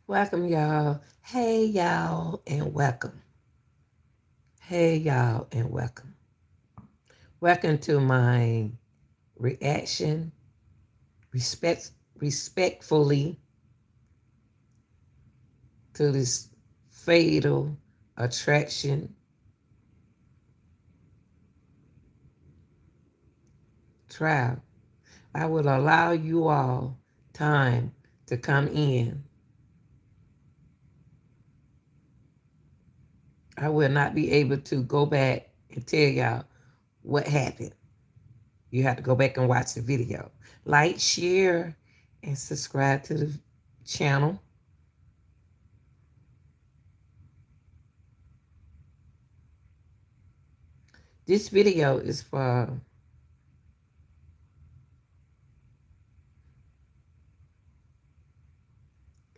Welcome, y'all. Hey, y'all, and welcome. Hey, y'all, and welcome. Welcome to my reaction, respectfully to this fatal attraction trial. I will allow you all time to come in. I will not be able to go back and tell y'all what happened. You have to go back and watch the video. Like, share, and subscribe to the channel. This video is for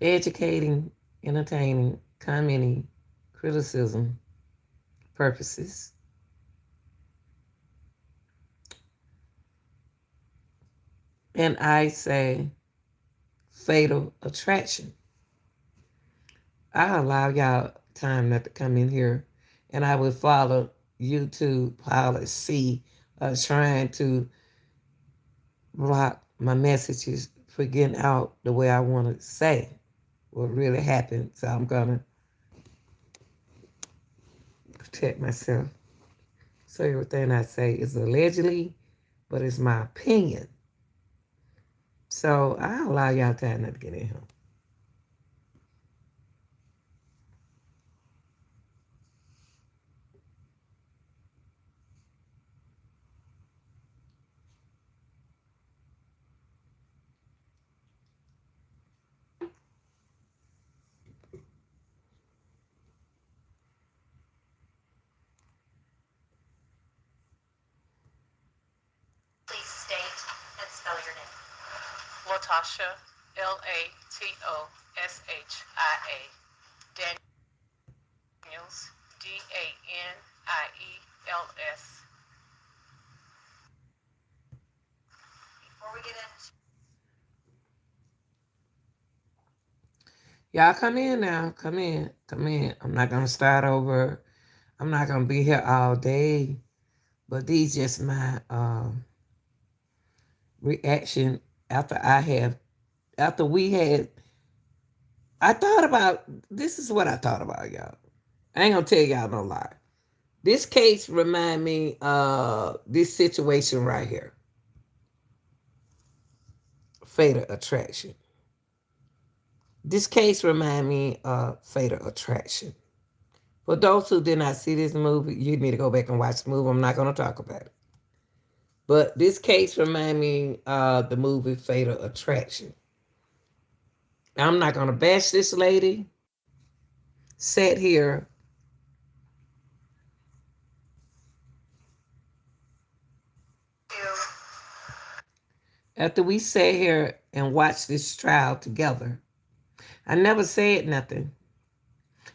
educating, entertaining, commenting, criticism purposes. And I say fatal attraction. I allow y'all time not to come in here, and I will follow YouTube policy of trying to block my messages for getting out the way I want to say what really happened. So I'm going to protect myself. So everything I say is allegedly, but it's my opinion. So I allow y'all time not to get in here. Please state and spell your name. Latasha, Latossia. Daniels, Daniels. Before we get into Y'all come in now. Come in. Come in. I'm not going to start over. I'm not going to be here all day. But these just my reaction after we had, I thought about, this is what I thought about, y'all. I ain't going to tell y'all no lie. This case remind me of this situation right here. Fatal attraction. This case remind me of Fatal Attraction. For those who did not see this movie, you need to go back and watch the movie. I'm not going to talk about it. But this case remind me of the movie Fatal Attraction. I'm not going to bash this lady. Sat here after we sat here and watched this trial together. I never said nothing.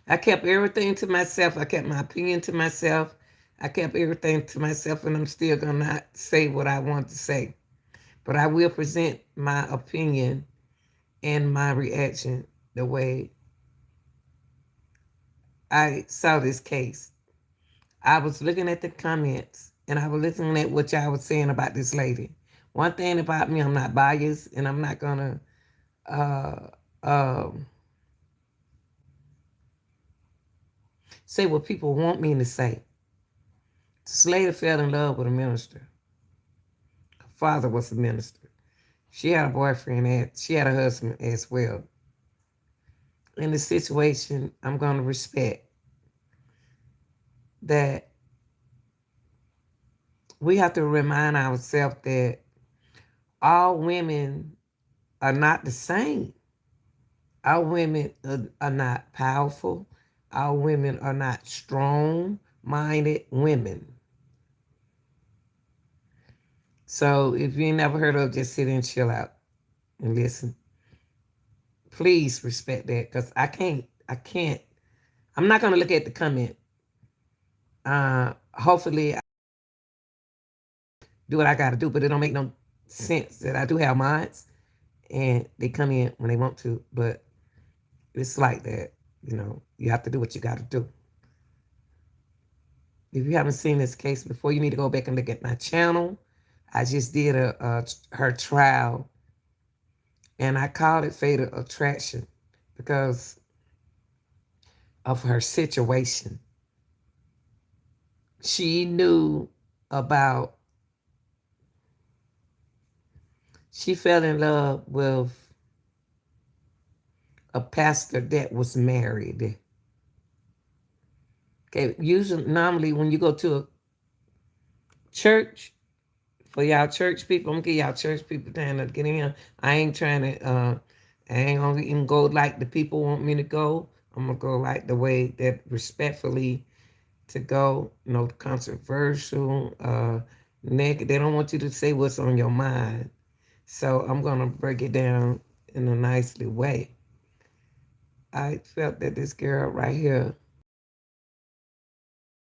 I kept everything to myself. I kept my opinion to myself. I kept everything to myself, and I'm still going to not say what I want to say. But I will present my opinion and my reaction the way I saw this case. I was looking at the comments, and I was listening at what y'all was saying about this lady. One thing about me, I'm not biased, and I'm not going to uh, um, say what people want me to say. This lady fell in love with a minister. Her father was a minister. She had a boyfriend, and she had a husband as well. In the situation, I'm going to respect that we have to remind ourselves that all women are not the same. Our women are not powerful. Our women are not strong-minded women. So if you ain't never heard of, just sit and chill out and listen. Please respect that, because I'm not going to look at the comment. Hopefully I do what I got to do, but it don't make no sense that I do have minds and they come in when they want to. But It's like that. You have to do what you got to do. If you haven't seen this case before, you need to go back and look at my channel. I just did her trial, and I called it fatal attraction because of her situation. She knew about, she fell in love with a pastor that was married. Okay, usually, normally when you go to a church, for y'all church people, I'm gonna give y'all church people time to get in. I ain't trying to, I ain't gonna even go like the people want me to go. I'm gonna go like the way that respectfully to go, controversial, negative. They don't want you to say what's on your mind. So I'm gonna break it down in a nicely way. I felt that this girl right here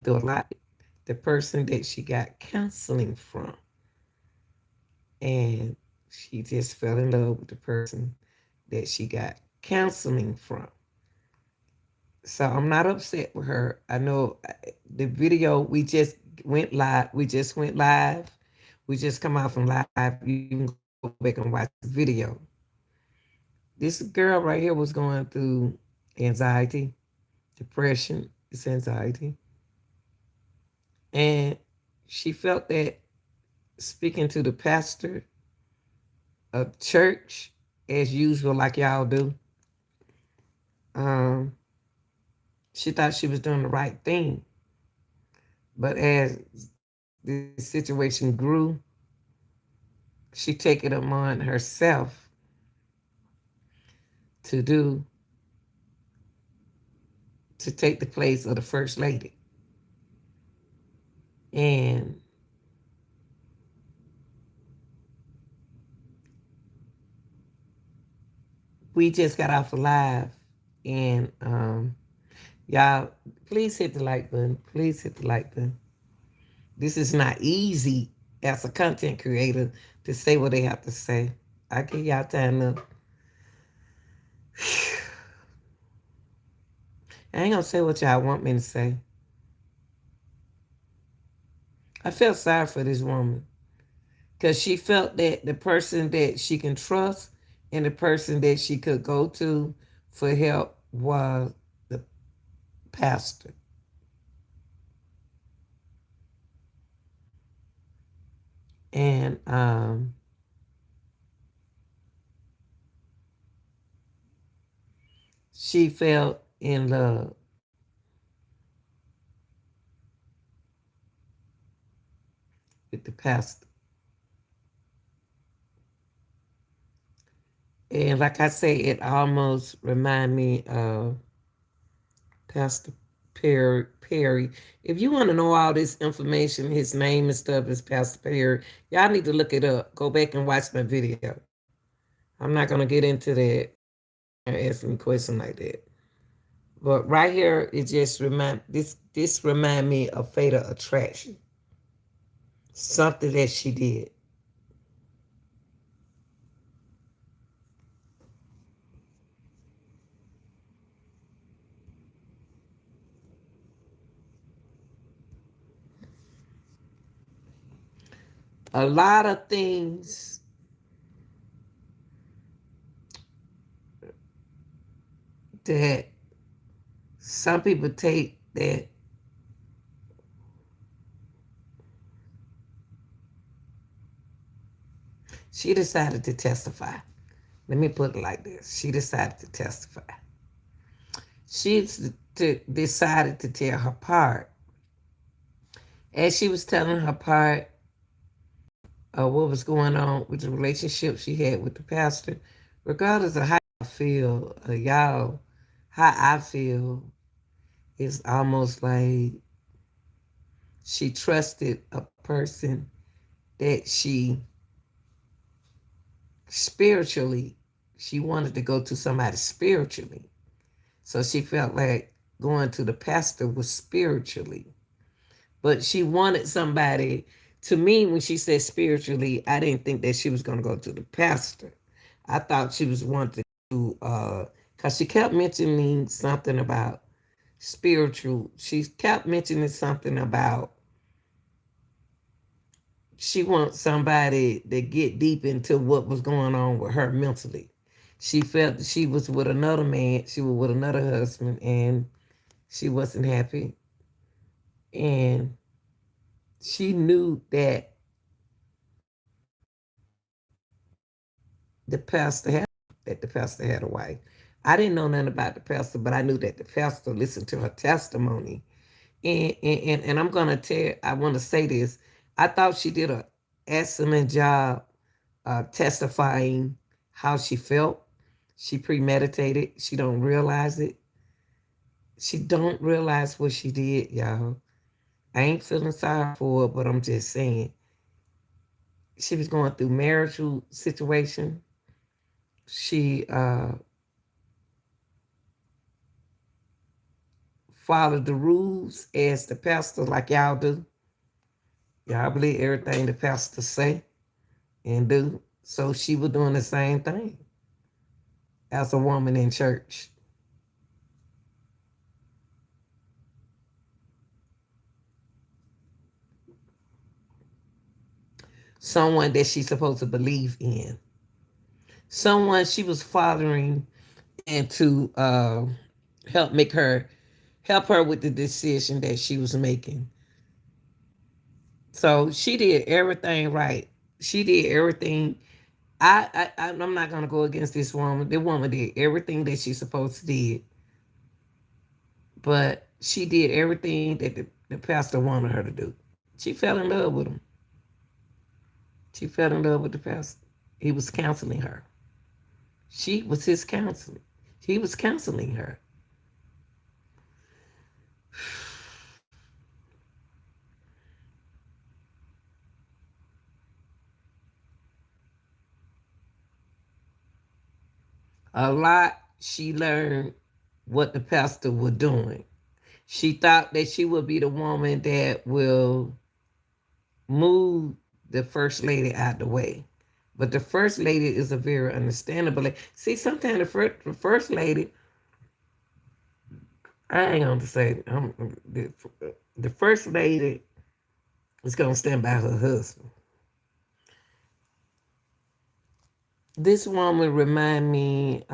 do a lot. The person that she got counseling from, and she just fell in love with the person that she got counseling from. So I'm not upset with her. I know the video, we just went live. We just went live. We just come out from live. You can go back and watch the video. This girl right here was going through anxiety, depression, it's anxiety. And she felt that speaking to the pastor of church, as usual, like y'all do, um, she thought she was doing the right thing. But as the situation grew, she take it upon herself to do, to take the place of the first lady. And we just got off live, and y'all, please hit the like button. Please hit the like button. This is not easy as a content creator to say what they have to say. I give y'all time to. I ain't gonna say what y'all want me to say. I felt sorry for this woman because she felt that the person that she can trust and the person that she could go to for help was the pastor. And she fell in love with the pastor. And like I say, it almost remind me of Pastor Perry. If you want to know all this information, his name and stuff is Pastor Perry. Y'all need to look it up. Go back and watch my video. I'm not gonna get into that and ask me question like that. But right here, it just this remind me of fatal attraction. Something that she did. A lot of things that some people take that she decided to testify. Let me put it like this. She decided to testify. She decided to tell her part. As she was telling her part of what was going on with the relationship she had with the pastor, regardless of how I feel, y'all, how I feel, it's almost like she trusted a person that spiritually, she wanted to go to somebody spiritually. So she felt like going to the pastor was spiritually. But she wanted somebody, to me, when she said spiritually, I didn't think that she was going to go to the pastor. I thought she was wanting to because she kept mentioning something about spiritual. She kept mentioning something about she wants somebody to get deep into what was going on with her mentally. She felt that she was with another man, she was with another husband, and she wasn't happy. And she knew the pastor had that the pastor had a wife. I didn't know nothing about the pastor, but I knew that the pastor listened to her testimony. And I'm gonna tell. I want to say this. I thought she did a excellent job testifying how she felt. She premeditated. She don't realize it. She don't realize what she did, y'all. I ain't feeling sorry for her, but I'm just saying she was going through marital situation. She followed the rules as the pastor, like y'all do. Y'all believe everything the pastor say and do. So she was doing the same thing as a woman in church. Someone that she's supposed to believe in. Someone she was fathering and to help make her help her with the decision that she was making. So she did everything right. She did everything. I'm not gonna go against this woman. The woman did everything that she's supposed to did, but she did everything that the pastor wanted her to do. She fell in love with him. She fell in love with the pastor. He was counseling her. She was his counselor. He was counseling her. A lot she learned what the pastor was doing. She thought that she would be the woman that will move the first lady out the way. But the first lady is a very understandable lady. See, sometimes the first lady, I ain't going to say, the first lady is going to stand by her husband. This woman remind me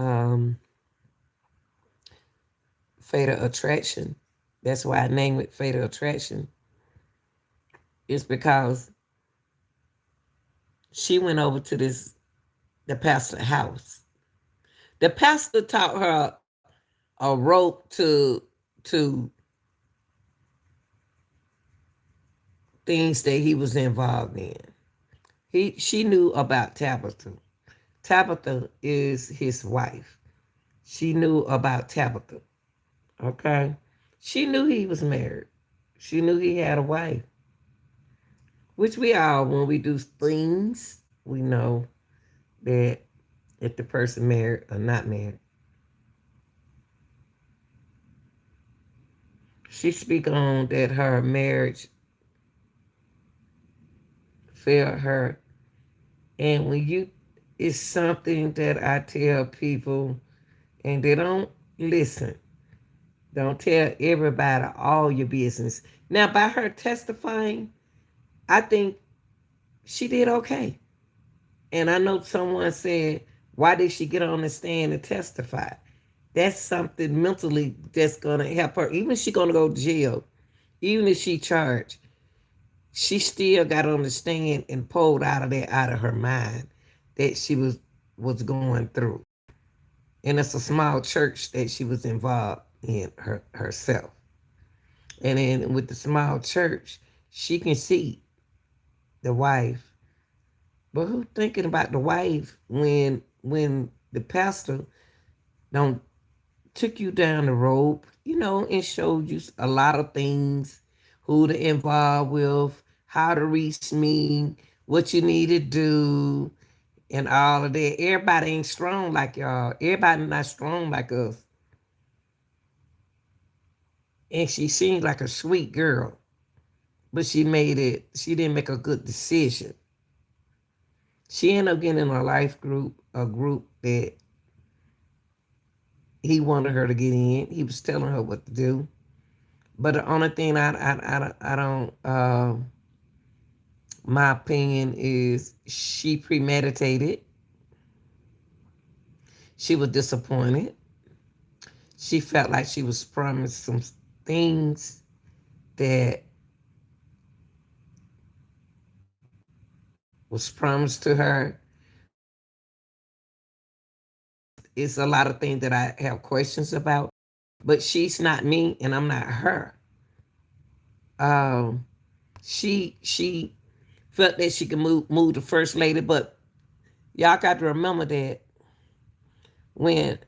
Fatal Attraction. That's why I named it Fatal Attraction. It's because she went over to the pastor's house. The pastor taught her a rope to things that he was involved in. She knew about Tabitha. Tabitha is his wife. She knew about Tabitha. Okay. She knew he was married. She knew he had a wife. Which we all, when we do things, we know that if the person married or not married. She speak on that her marriage failed her. And when you, it's something that I tell people and they don't listen. Don't tell everybody all your business. Now, by her testifying, I think she did okay. And I know someone said, why did she get on the stand and testify? That's something mentally that's going to help her. Even if she's going to go to jail, even if she charged, she still got on the stand and pulled out of that out of her mind that she was going through. And it's a small church that she was involved in herself. And then with the small church, she can see the wife. But who thinking about the wife when the pastor don't took you down the road, and showed you a lot of things, who to involve with, how to reach me, what you need to do, and all of that. Everybody ain't strong like y'all. Everybody not strong like us. And she seemed like a sweet girl, but she didn't make a good decision. She ended up getting in a life group, a group that He wanted her to get in. He was telling her what to do. But the only thing I don't, my opinion is she premeditated. She was disappointed. She felt like she was promised some things that was promised to her. It's a lot of things that I have questions about. But she's not me, and I'm not her. Um, she felt that she could move the first lady, but y'all got to remember that when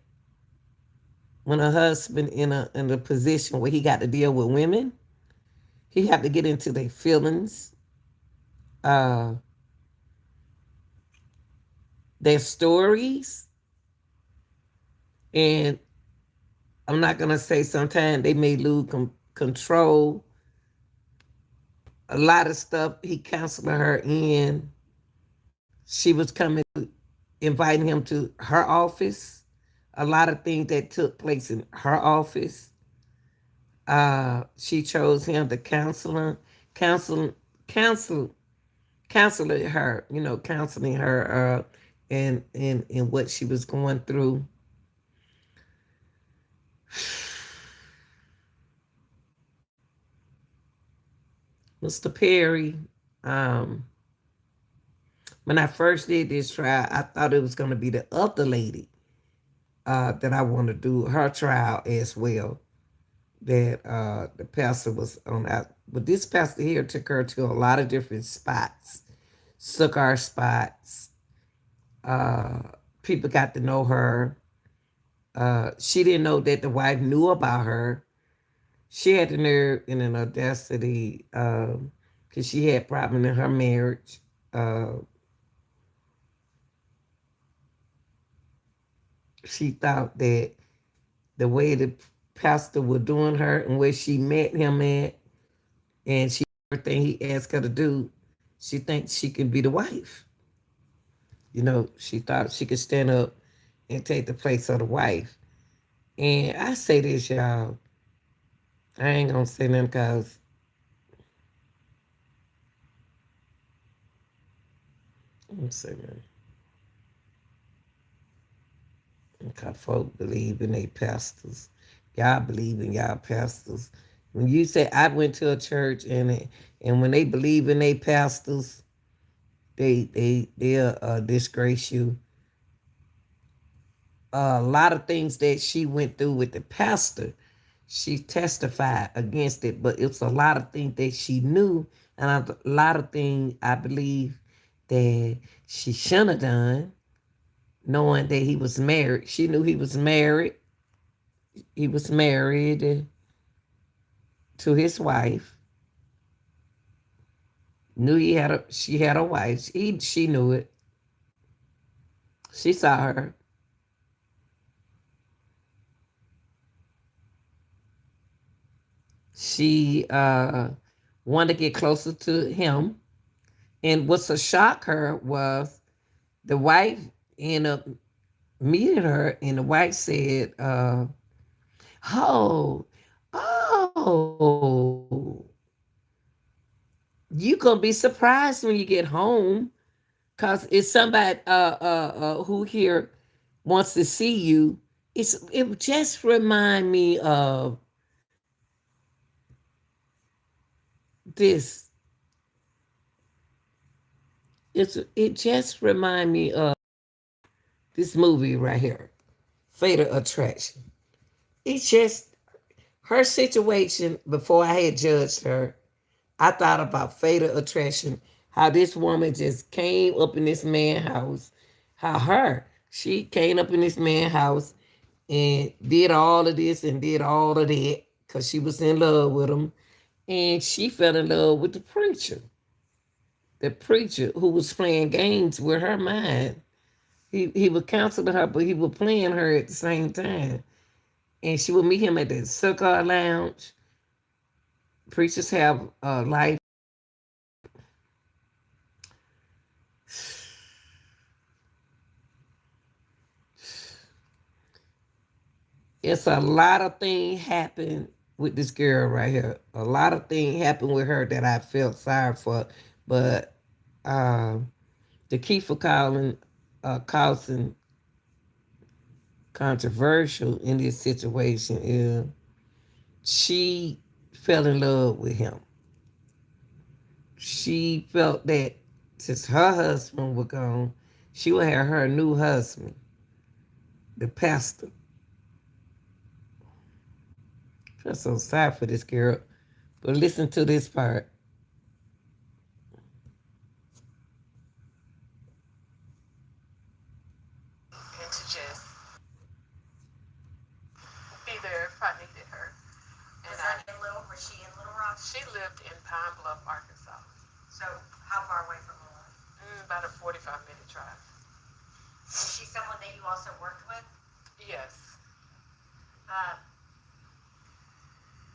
when a husband in a position where he got to deal with women, he had to get into their feelings, uh, their stories, and I'm not gonna say sometimes they may lose control. A lot of stuff he counseled her in. She was coming, inviting him to her office. A lot of things that took place in her office. She chose him to counsel, counsel, counseling her. Counseling her, in what she was going through. Mr. Perry, um, when I first did this trial, I thought it was going to be the other lady that I want to do her trial as well. That the pastor was on out. But this pastor here took her to a lot of different spots, cigar spots. Uh, People got to know her. She didn't know that the wife knew about her. She had the nerve and an audacity because she had problem in her marriage. Uh, she thought that the way the pastor was doing her and where she met him at, and she everything he asked her to do, she thinks she can be the wife. She thought she could stand up and take the place of the wife. And I say this, y'all. I ain't gonna say nothing because I'm saying because folk believe in their pastors. Y'all believe in y'all pastors. When you say I went to a church and when they believe in their pastors, they'll disgrace you. A lot of things that she went through with the pastor, she testified against it, but it's a lot of things that she knew, and a lot of things I believe that she shouldn't have done, knowing that he was married. She knew he was married. He was married to his wife. Knew she had a wife. She knew it. She saw her. She wanted to get closer to him. And what's a shock her was the wife ended up meeting her, and the wife said, "Oh, oh, you gonna be surprised when you get home, cause it's somebody who here wants to see you." It just remind me of this. It just remind me of this movie right here, Fatal Attraction. It's just her situation before I had judged her. I thought about Fatal Attraction, how this woman just came up in this man's house, she came up in this man's house and did all of this and did all of that because she was in love with him. And she fell in love with the preacher who was playing games with her mind. He was counseling her, but he was playing her at the same time. And she would meet him at the cigar lounge. Preachers have a life. It's a lot of things happen with this girl right here. A lot of things happened with her that I felt sorry for, but the key for causing controversial in this situation is she fell in love with him. She felt that since her husband was gone, she would have her new husband, the pastor. I feel so sorry for this girl. But listen to this part. And to just be there if I needed her. And was she in Little Rock? She lived in Pine Bluff, Arkansas. So how far away from Little Rock? About a 45-minute drive. Is she someone that you also worked with? Yes. Uh,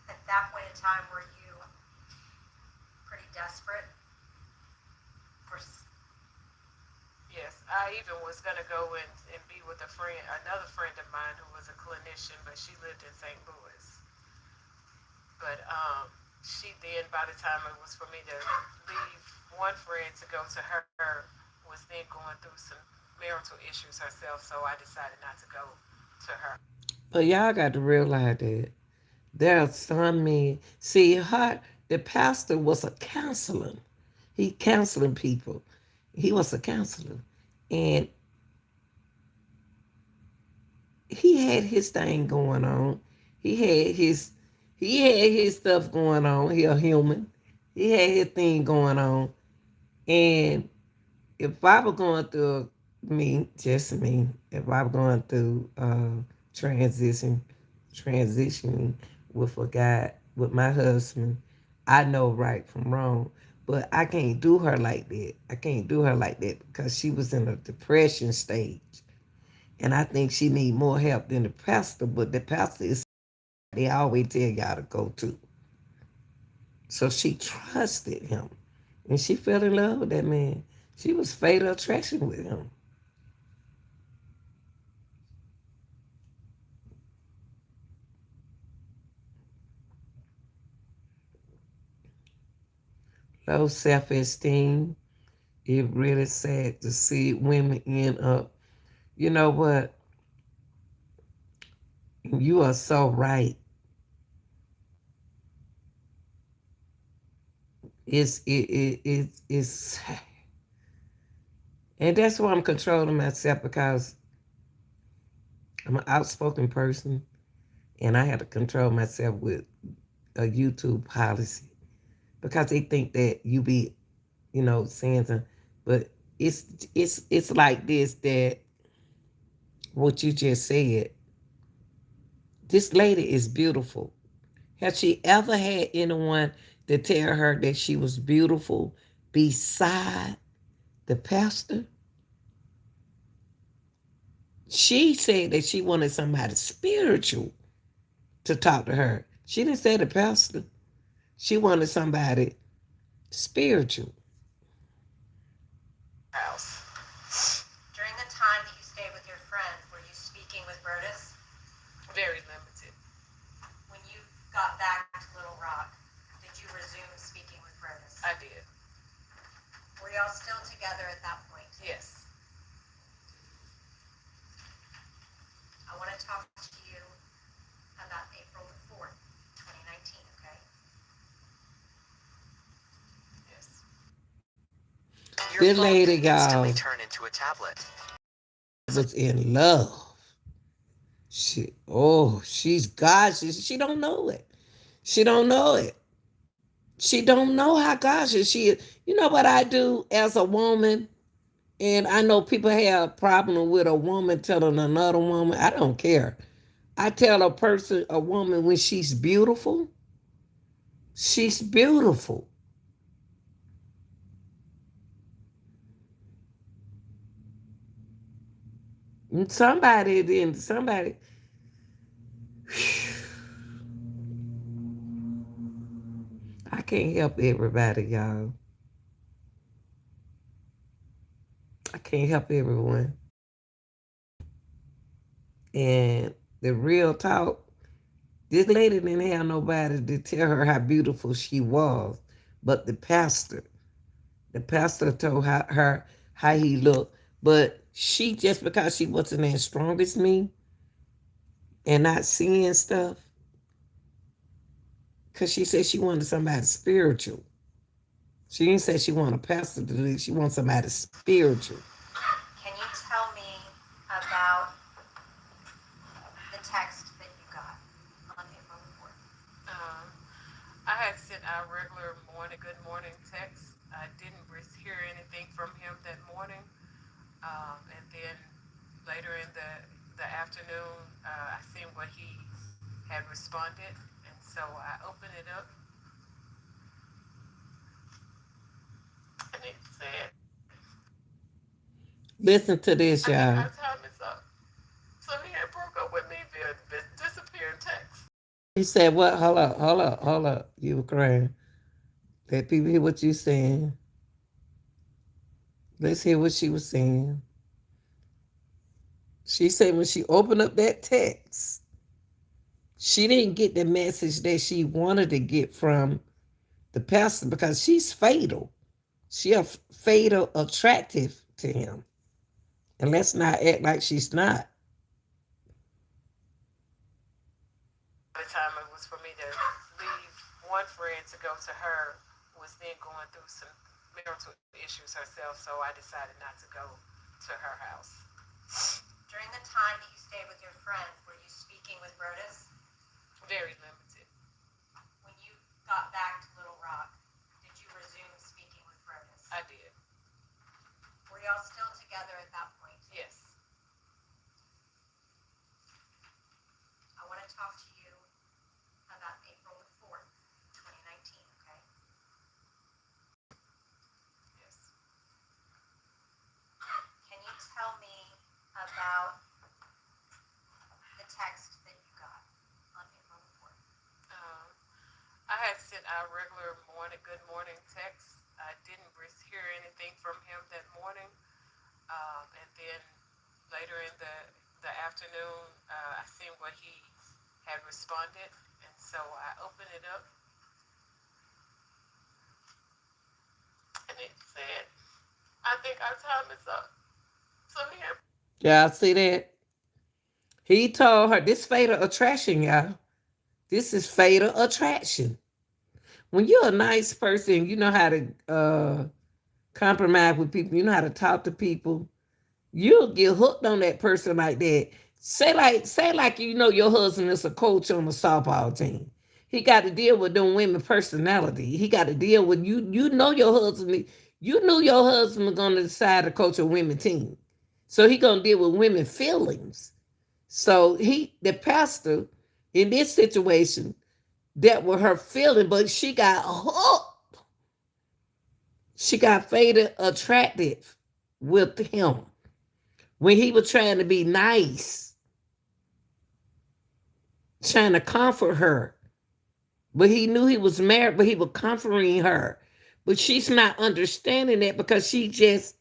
at that point in time, were you pretty desperate for? Yes, I even was gonna go and be with another friend of mine who was a clinician, but she lived in St. Louis. But she then, by the time it was for me to leave one friend to go to her, was then going through some marital issues herself. So I decided not to go to her. But y'all got to realize that there are some men. See, the pastor was a counselor. He counseling people. He was a counselor. And he had his thing going on. He had his he had his stuff going on. He a human. He had his thing going on. And if I were going through just me, if I were going through transition, transitioning with a guy, with my husband, I know right from wrong. But I can't do her like that. I can't do her like that because she was in a depression stage. And I think she need more help than the pastor, but the pastor is, they always tell y'all to go to. So she trusted him. And she fell in love with that man. She was fatal attraction with him. Low self-esteem. It really sad to see women end up. You know what? You are so right. It's and that's why I'm controlling myself because I'm an outspoken person and I have to control myself with a YouTube policy because they think that you be, saying something. But it's like this, that what you just said. This lady is beautiful. Has she ever had anyone to tell her that she was beautiful beside the pastor? She said that she wanted somebody spiritual to talk to her. She didn't say the pastor. She wanted somebody spiritual. House. During the time that you stayed with your friend, were you speaking with Brodus? Very limited. When you got back to Little Rock, did you resume speaking with Brodus? I did. Were y'all still together at that point? Yes. I want to talk to you about April the 4th, 2019, okay? Yes. Your This phone lady, can instantly y'all, turn into a tablet. was in love. She's gorgeous. She don't know it. She don't know it. She don't know how gorgeous she is. You know what I do as a woman? And I know people have a problem with a woman telling another woman. I don't care. I tell a woman, when she's beautiful, she's beautiful. And somebody, I can't help everybody, y'all. I can't help everyone. And The real talk. This lady didn't have nobody to tell her how beautiful she was, but the pastor. The pastor told her how he looked, but she, just because she wasn't as strong as me and not seeing stuff, because she said she wanted somebody spiritual. She didn't say she wanted a pastor to do it. She wants somebody spiritual. Can you tell me about the text that you got on April the 4th? I had sent out regular good morning text. I didn't hear anything from him that morning. And then later in the afternoon, I seen what he had responded. And so I opened it up. And it said, Listen to I this, think our y'all. time is up. So he had broke up with me via disappearing text. He said, "What? Hold up, hold up, hold up. You were crying. Let people hear what you saying. Let's hear what she was saying." She said when she opened up that text, she didn't get the message that she wanted to get from the pastor because she's fatal. She a fatal attractive to him. And let's not act like she's not. By the time it was for me to leave one friend to go to her, who was then going through some marital issues herself, so I decided not to go to her house. During the time that you stayed with your friend, were you speaking with Rhodas? Very limited. When you got back to Little Rock, did you resume speaking with Rhodas? I did. Were y'all still together at that point? Yes. I want to talk to you about April the 4th, 2019, okay? Yes. Can you tell me about the text that you got on April the 4th? I had sent out regular good morning text. I didn't hear anything from him that morning. And then later in the afternoon, I seen what he had responded. And so I opened it up. And it said, I think our time is up. So here. Y'all see that? He told her this fatal attraction, y'all. This is fatal attraction. When you're a nice person, you know how to compromise with people, you know how to talk to people, you'll get hooked on that person like that. Say like you know your husband is a coach on a softball team. He got to deal with them women personality. He got to deal with you. You know your husband. You knew your husband was gonna decide to coach a women team. So he gonna deal with women feelings. So the pastor in this situation dealt with her feeling, but she got hooked. She got faded attractive with him when he was trying to be nice, trying to comfort her. But he knew he was married, but he was comforting her. But she's not understanding that because she just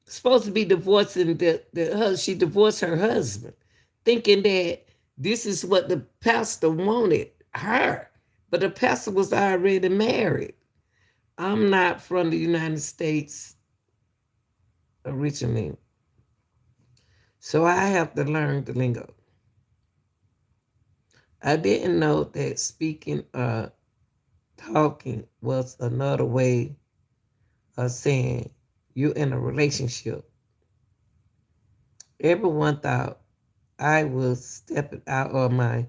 supposed to be divorcing she divorced her husband, thinking that this is what the pastor wanted her. But the pastor was already married. I'm not from the United States originally, so I have to learn the lingo. I didn't know that speaking talking was another way of saying you're in a relationship. Everyone thought I was stepping out on my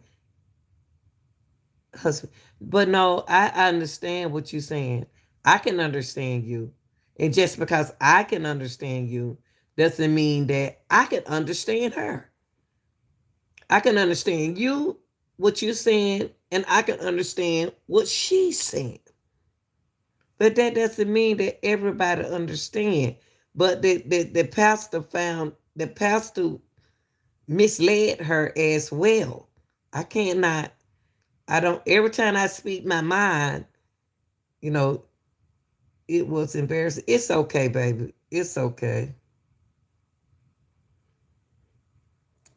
husband. But no, I understand what you're saying. I can understand you. And just because I can understand you doesn't mean that I can understand her. I can understand you, what you're saying, and I can understand what she's saying. But that doesn't mean that everybody understand. But the pastor misled her as well. I cannot, I don't, every time I speak my mind, you know, it was embarrassing. It's okay, baby. It's okay.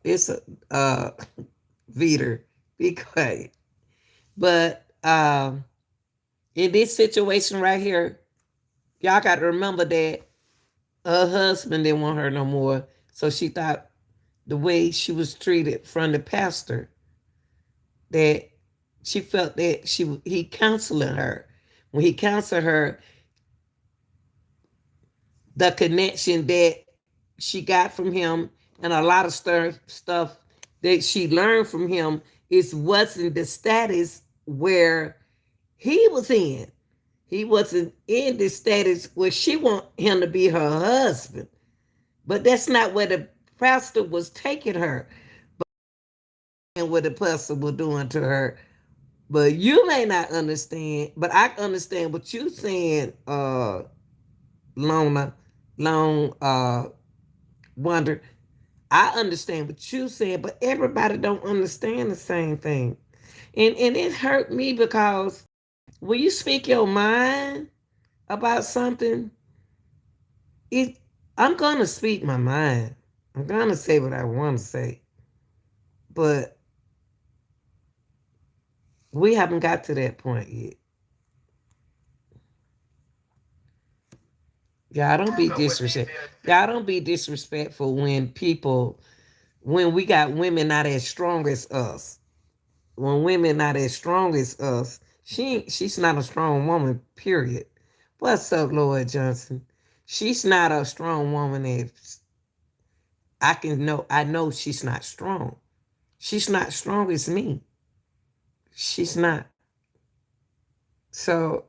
It's a Veter. Be quiet. But in this situation right here, y'all got to remember that her husband didn't want her no more. So she thought the way she was treated from the pastor, that she felt that he counseling her. When he counseled her, the connection that she got from him and a lot of stuff that she learned from him is wasn't the status where he was in. He wasn't in the status where she want him to be her husband. But that's not where the pastor was taking her and what the pastor was doing to her. But you may not understand, but I understand what you saying, Lona, Long Wonder. I understand what you saying, but everybody don't understand the same thing. And it hurt me because when you speak your mind about something, it I'm gonna speak my mind. I'm gonna say what I want to say. But we haven't got to that point yet. Y'all don't be disrespectful. Y'all don't be disrespectful when we got women not as strong as us. When women not as strong as us, she's not a strong woman, period. What's up, Lloyd Johnson? She's not a strong woman as I know she's not strong. She's not strong as me. She's not. So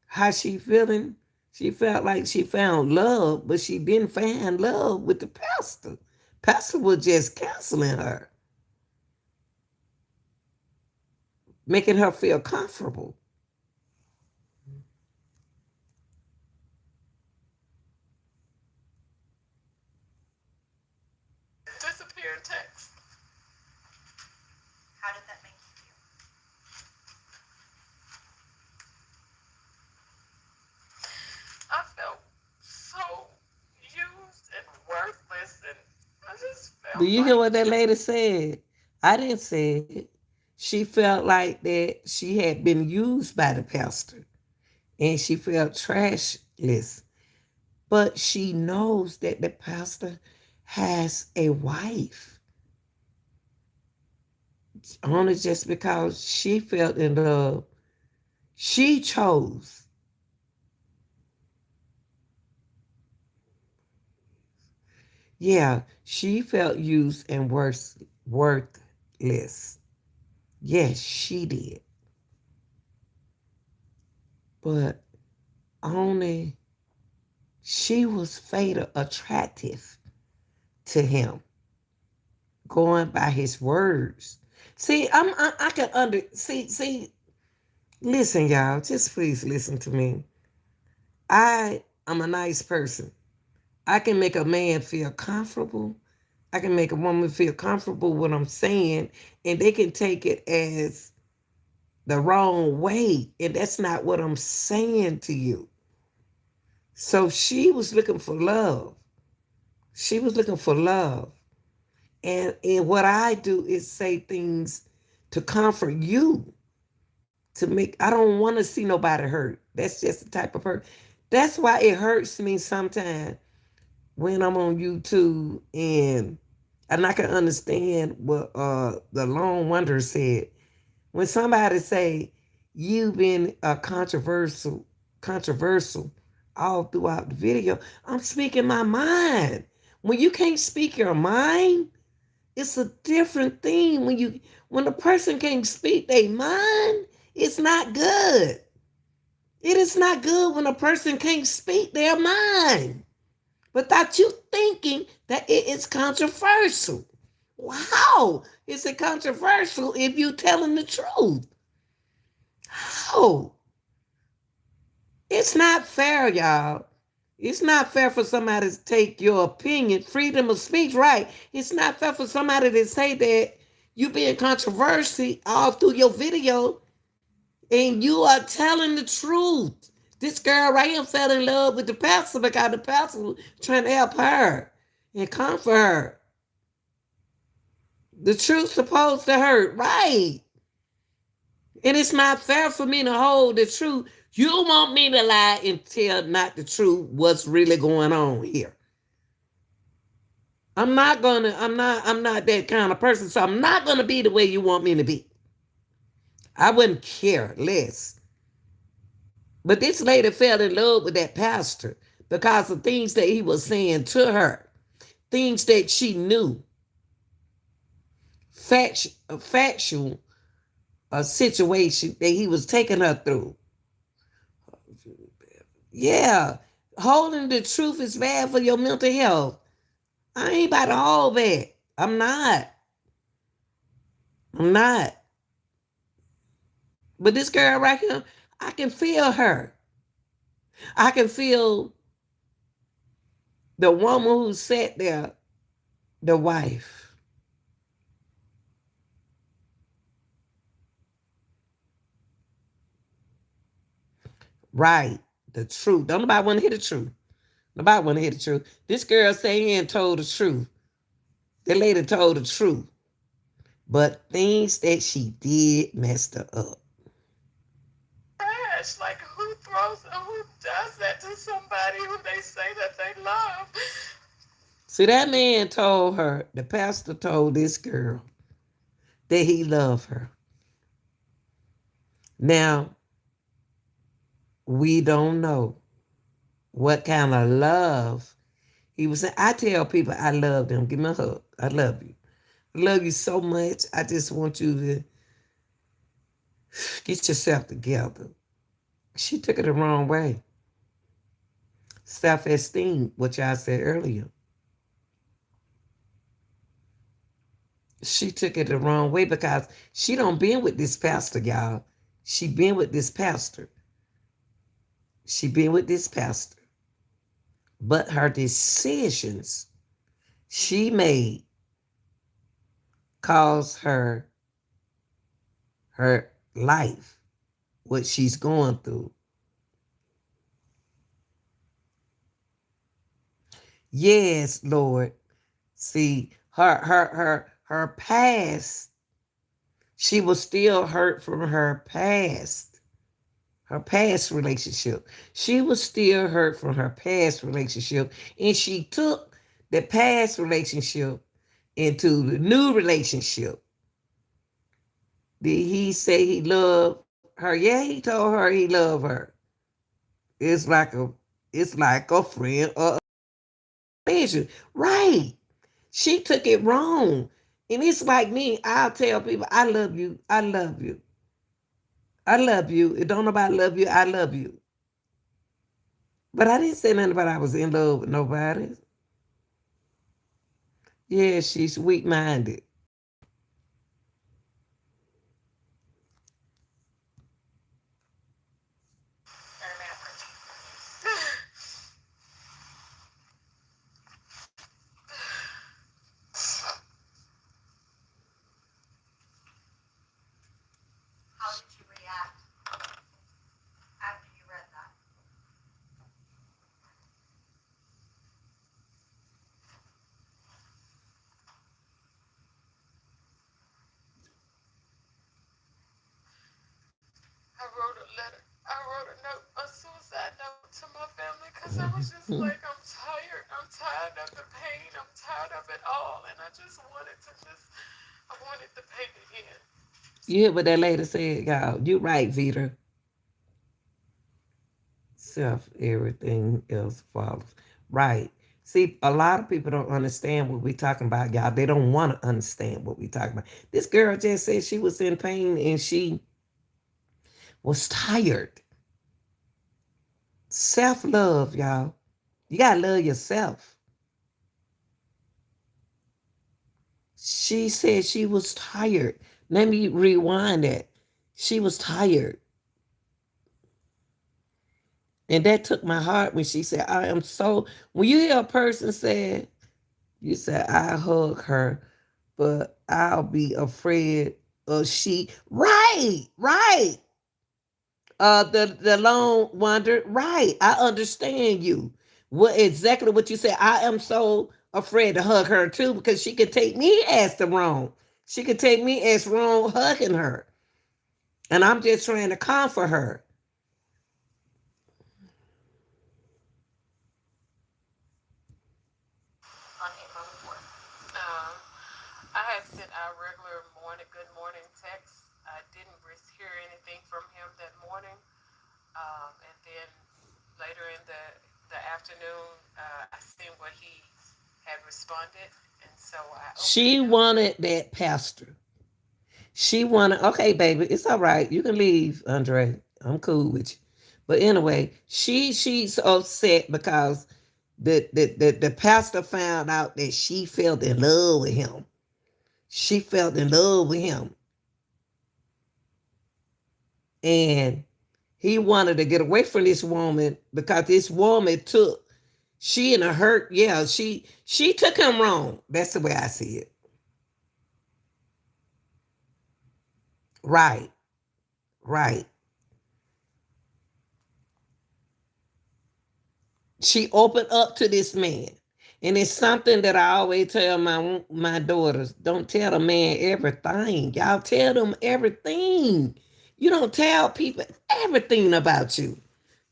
how she feeling? She felt like she found love, but she didn't find love with the pastor. Pastor was just counseling her, making her feel comfortable. Disappear text. How did that make you feel? I felt so used and worthless, and I just Do felt you hear like what that lady said? I didn't say it. She felt like that she had been used by the pastor and she felt trashless. But she knows that the pastor has a wife. Only just because she felt in love, she chose. Yeah, she felt used and worthless. Yes, she did. But only she was fatal attractive to him, going by his words. See, I can see. Listen, y'all, just please listen to me. I am a nice person. I can make a man feel comfortable. I can make a woman feel comfortable what I'm saying, and they can take it as the wrong way, and that's not what I'm saying to you. So she was looking for love. She was looking for love. And what I do is say things to comfort you, to make I don't want to see nobody hurt. That's just the type of person. That's why it hurts me sometimes when I'm on YouTube and I can understand what the Lone Wanderer said. When somebody say you've been controversial all throughout the video, I'm speaking my mind. When you can't speak your mind, it's a different thing. When the person can't speak their mind, it's not good. It is not good when a person can't speak their mind without you thinking that it is controversial. How is it controversial if you telling the truth? How? It's not fair, y'all. It's not fair for somebody to take your opinion, freedom of speech, right? It's not fair for somebody to say that you being controversy all through your video and you are telling the truth. This girl right here fell in love with the pastor because the pastor was trying to help her and comfort her. The truth supposed to hurt, right? And it's not fair for me to hold the truth. You want me to lie and tell not the truth what's really going on here. I'm not that kind of person. So I'm not gonna be the way you want me to be. I wouldn't care less. But this lady fell in love with that pastor because of things that he was saying to her, things that she knew, factual situation that he was taking her through. Yeah, holding the truth is bad for your mental health. I ain't about to hold back. I'm not. I'm not. But this girl right here, I can feel her. I can feel the woman who sat there, the wife. Right. The truth. Don't nobody want to hear the truth. Nobody want to hear the truth. This girl sat here and told the truth. The lady told the truth. But things that she did messed her up. Trash. Like who does that to somebody who they say that they love? See, that man told her, the pastor told this girl that he loved her. Now, we don't know what kind of love he was saying. I tell people I love them. Give me a hug. I love you. I love you so much. I just want you to get yourself together. She took it the wrong way. Self-esteem, which I said earlier. She took it the wrong way because she don't been with this pastor, y'all. She been with this pastor. She been with this pastor. But her decisions she made caused her life, what she's going through. Yes, Lord. See, her past, she was still hurt from her past relationship. She was still hurt from her past relationship. And she took the past relationship into the new relationship. Did he say he loved her? Yeah, he told her he loved her. It's like a friend or a patient. Right. She took it wrong. And it's like me, I'll tell people, I love you. I love you. I love you. If don't nobody love you, I love you. But I didn't say nothing about I was in love with nobody. Yeah, she's weak-minded. How did you react after you read that? I wrote a letter. I wrote a note, a suicide note to my family because I was just like, I'm tired. I'm tired of the pain. I'm tired of it all. And I wanted the pain to end. You hear what that lady said, y'all? You right, Vita. Everything else follows. Right. See, a lot of people don't understand what we're talking about, y'all. They don't want to understand what we're talking about. This girl just said she was in pain and she was tired. Self-love, y'all. You got to love yourself. She said she was tired. Let me rewind that. She was tired. And that took my heart when she said, I am so, when you hear a person say, you say, I hug her, but I'll be afraid of she. Right, right. The lone wander. Right. I understand you. What exactly what you said. I am so afraid to hug her too because she could take me as the wrong. She could take me as wrong hugging her. And I'm just trying to comfort her. on April the 4th. I had sent our regular good morning text. I didn't hear anything from him that morning. And then later in the afternoon, I seen what he had responded. And so I opened She it up. wanted that pastor. She wanted, okay, baby, it's all right. You can leave, Andre. I'm cool with you. But anyway, she's upset because the pastor found out that she fell in love with him. She fell in love with him. And he wanted to get away from this woman because this woman took, she in a hurt, yeah, she took him wrong. That's the way I see it. Right, right. She opened up to this man. And it's something that I always tell my daughters, don't tell a man everything. Y'all tell them everything. You don't tell people everything about you.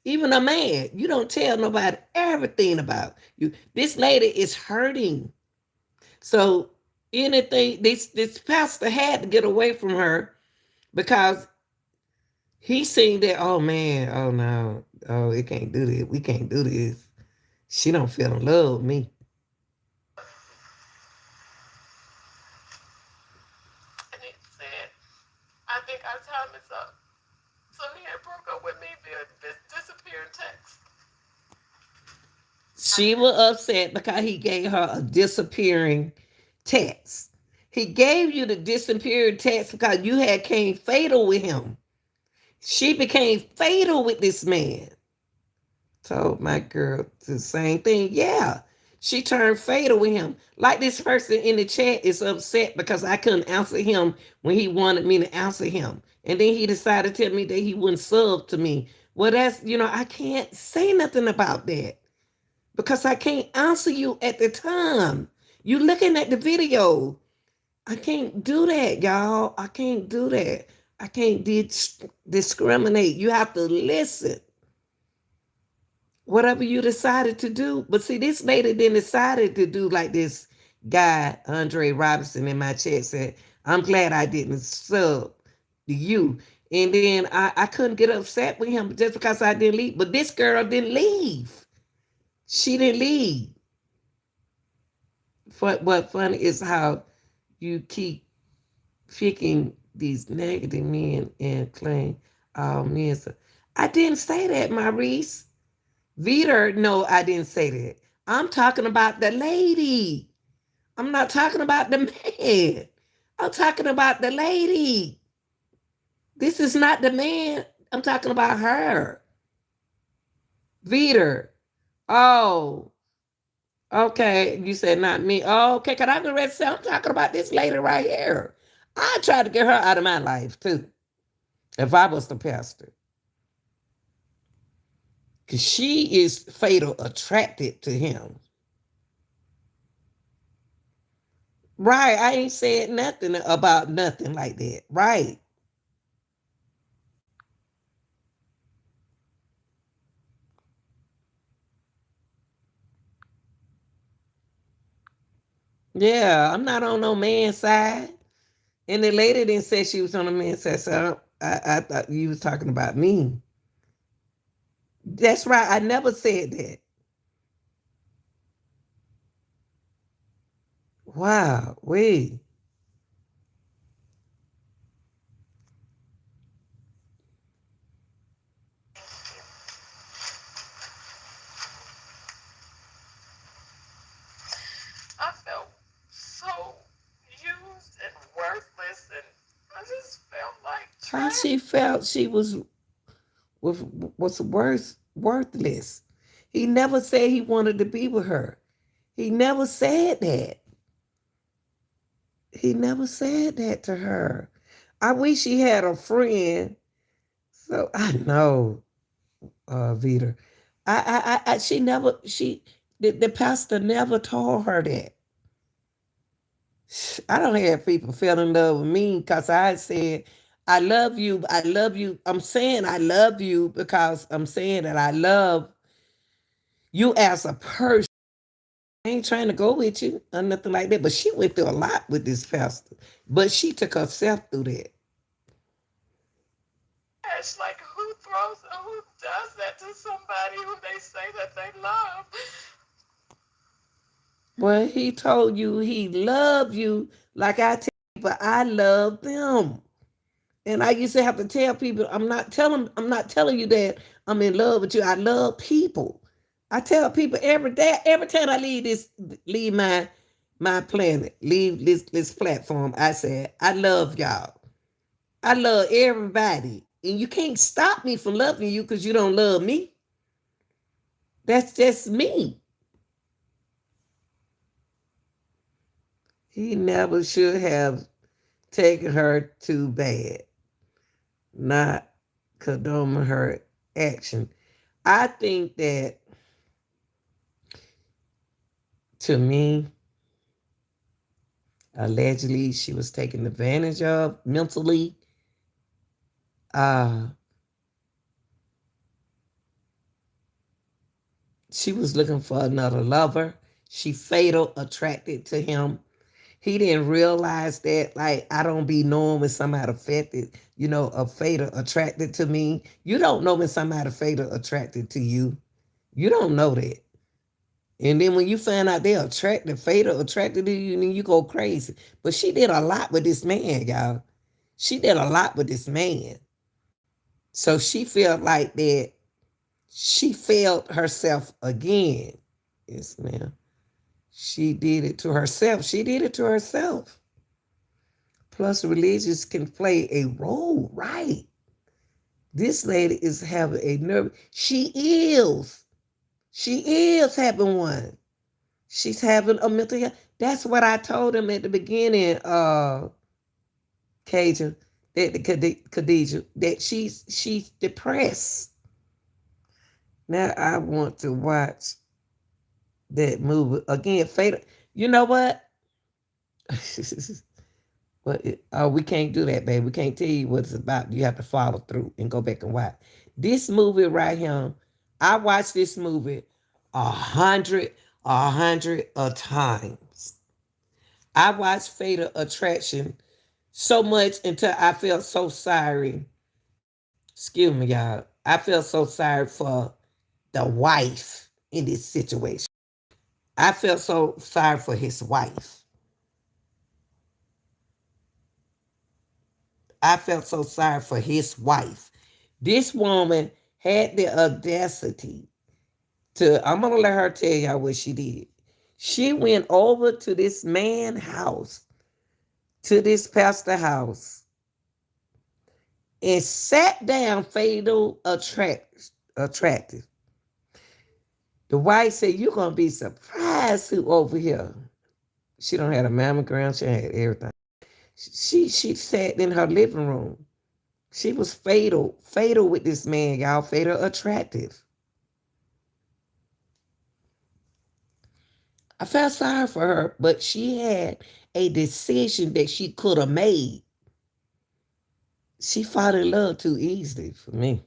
Even a man, you don't tell nobody everything about you. This lady is hurting. So anything, this pastor had to get away from her because he seen that, oh man, oh no, oh, it can't do this. We can't do this. She don't feel in love with me. And he said, I think our time is up. So he had broke up with me via this disappearing text. She was upset because he gave her a disappearing text. He gave you the disappearing text because you had came fatal with him. She became fatal with this man. Told my girl the same thing. Yeah. She turned fatal with him. Like this person in the chat is upset because I couldn't answer him when he wanted me to answer him. And then he decided to tell me that he wouldn't sub to me. Well, that's, I can't say nothing about that because I can't answer you at the time. You looking at the video. I can't do that, y'all. I can't do that. I can't discriminate. You have to listen. Whatever you decided to do. But see, this lady then decided to do like this guy, Andre Robinson, in my chat said, I'm glad I didn't sub you. And then I couldn't get upset with him just because I didn't leave. But this girl didn't leave. She didn't leave. What funny is how you keep picking these negative men and claim all men. I didn't say that, Maurice. Vita, no, I didn't say that. I'm talking about the lady. I'm not talking about the man. I'm talking about the lady. This is not the man. I'm talking about her. Vita. Oh, okay. You said not me. Oh, okay. Cause I'm ready to say I'm talking about this lady right here. I tried to get her out of my life too. If I was the pastor. Cause she is fatal attracted to him. Right. I ain't said nothing about nothing like that. Right. Yeah. I'm not on no man's side. And the lady didn't say she was on the man's side. So I thought you was talking about me. That's right. I never said that. Wow. Wait. I felt so used and worthless, and I just felt like How trash. she felt she was worthless. He never said he wanted to be with her. He never said that. He never said that to her. I wish she had a friend. So I know, Vita. She never, the pastor never told her that. I don't have people fell in love with me because I said, I love you. I love you. I'm saying I love you because I'm saying that I love you as a person. I ain't trying to go with you or nothing like that. But she went through a lot with this pastor. But she took herself through that. It's like who does that to somebody who they say that they love? Well, he told you he loved you like I tell people I love them. And I used to have to tell people, I'm not telling you that I'm in love with you. I love people. I tell people every day, every time I leave my planet, leave this platform, I say, I love y'all. I love everybody. And you can't stop me from loving you because you don't love me. That's just me. He never should have taken her too bad, not condoning her action. I think that to me, allegedly, she was taken advantage of mentally. Uh, she was looking for another lover. She fatal attracted to him. He didn't realize that. Like, I don't be knowing when somebody affected, a fatal attracted to me. You don't know when somebody fatal attracted to you. You don't know that. And then when you find out they're attracted, fatal attracted to you, then you go crazy. But she did a lot with this man, y'all. She did a lot with this man. So she felt like that she failed herself again. Yes, ma'am. She did it to herself. She did it to herself. Plus, religions can play a role, right? This lady is having a nerve. She is. She is having one. She's having a mental health. That's what I told him at the beginning, Cajun, Khadijah, that she's depressed. Now I want to watch that movie again. Fatal. You know what? We can't do that, babe. We can't tell you what it's about. You have to follow through and go back and watch this movie right here. I watched this movie a hundred of times. I watched Fatal Attraction so much until I felt so sorry. Excuse me, y'all. I felt so sorry for the wife in this situation. I felt so sorry for his wife. I felt so sorry for his wife. This woman had the audacity I'm going to let her tell y'all what she did. She went over to this man's house, to this pastor house, and sat down attractive. The wife said, you're going to be surprised who over here. She don't have a mammogram. She had everything. She sat in her living room. She was fatal with this man, y'all. Fatal attractive. I felt sorry for her, but she had a decision that she could have made. She fell in love too easily for me.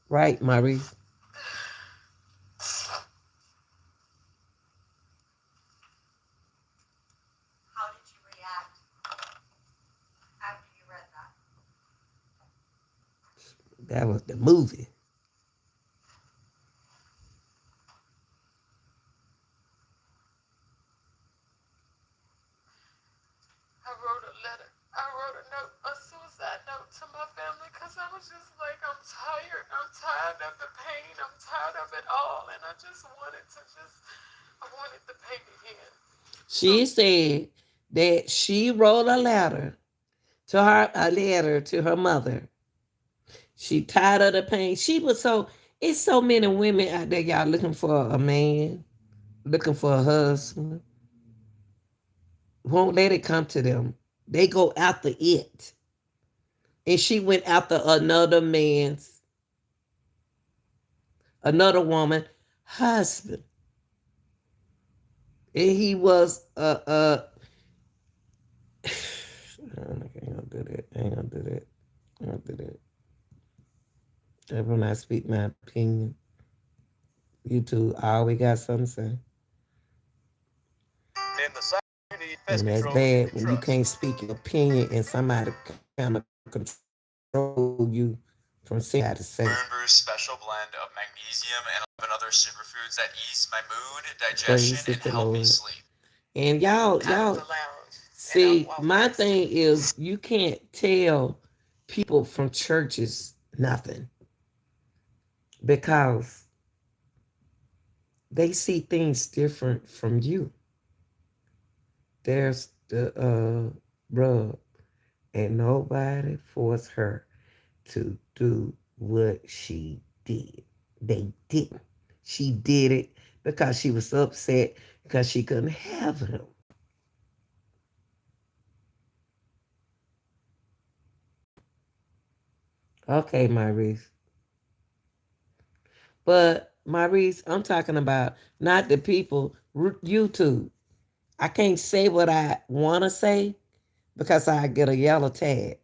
Right, Marie? How did you react after you read that? That was the movie. I wrote a suicide note to my family because I was just like, I'm tired. I'm tired of the pain. I'm tired of it all. And I wanted the pain to end. She said that she wrote a letter to her mother. She tired of the pain. It's so many women out there, y'all, looking for a man, looking for a husband. Won't let it come to them. They go after it. And she went after another man's another woman husband. And he was I ain't gonna do that. I ain't gonna do that. I ain't gonna do that. When I speak my opinion, you two always got something to say. In the side, you need pest And that's control you bad can when you trust. can't speak your opinion and somebody kind of control you from saying what you got to say. Burn Brew's special blend of magnesium and 11 other superfoods that ease my mood, digestion, Praise and the help me Lord. sleep. And Out of y'all the lounge, and I'll see, walk my past it. thing is you can't tell people from churches nothing because they see things different from you. There's the rub, and nobody forced her to do what she did. They didn't. She did it because she was upset because she couldn't have him. Okay, Maurice. But Maurice, I'm talking about not the people, YouTube. I can't say what I want to say because I get a yellow tag.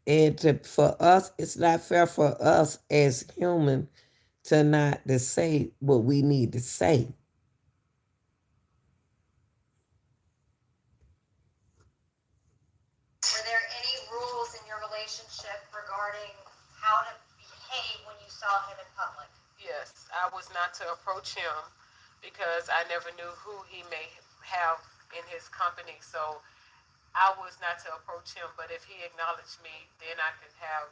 And for us, it's not fair for us as human to not to say what we need to say. Were there any rules in your relationship regarding how to behave when you saw him in public? Yes, I was not to approach him because I never knew who he may have in his company. So I was not to approach him. But if he acknowledged me, then I could have,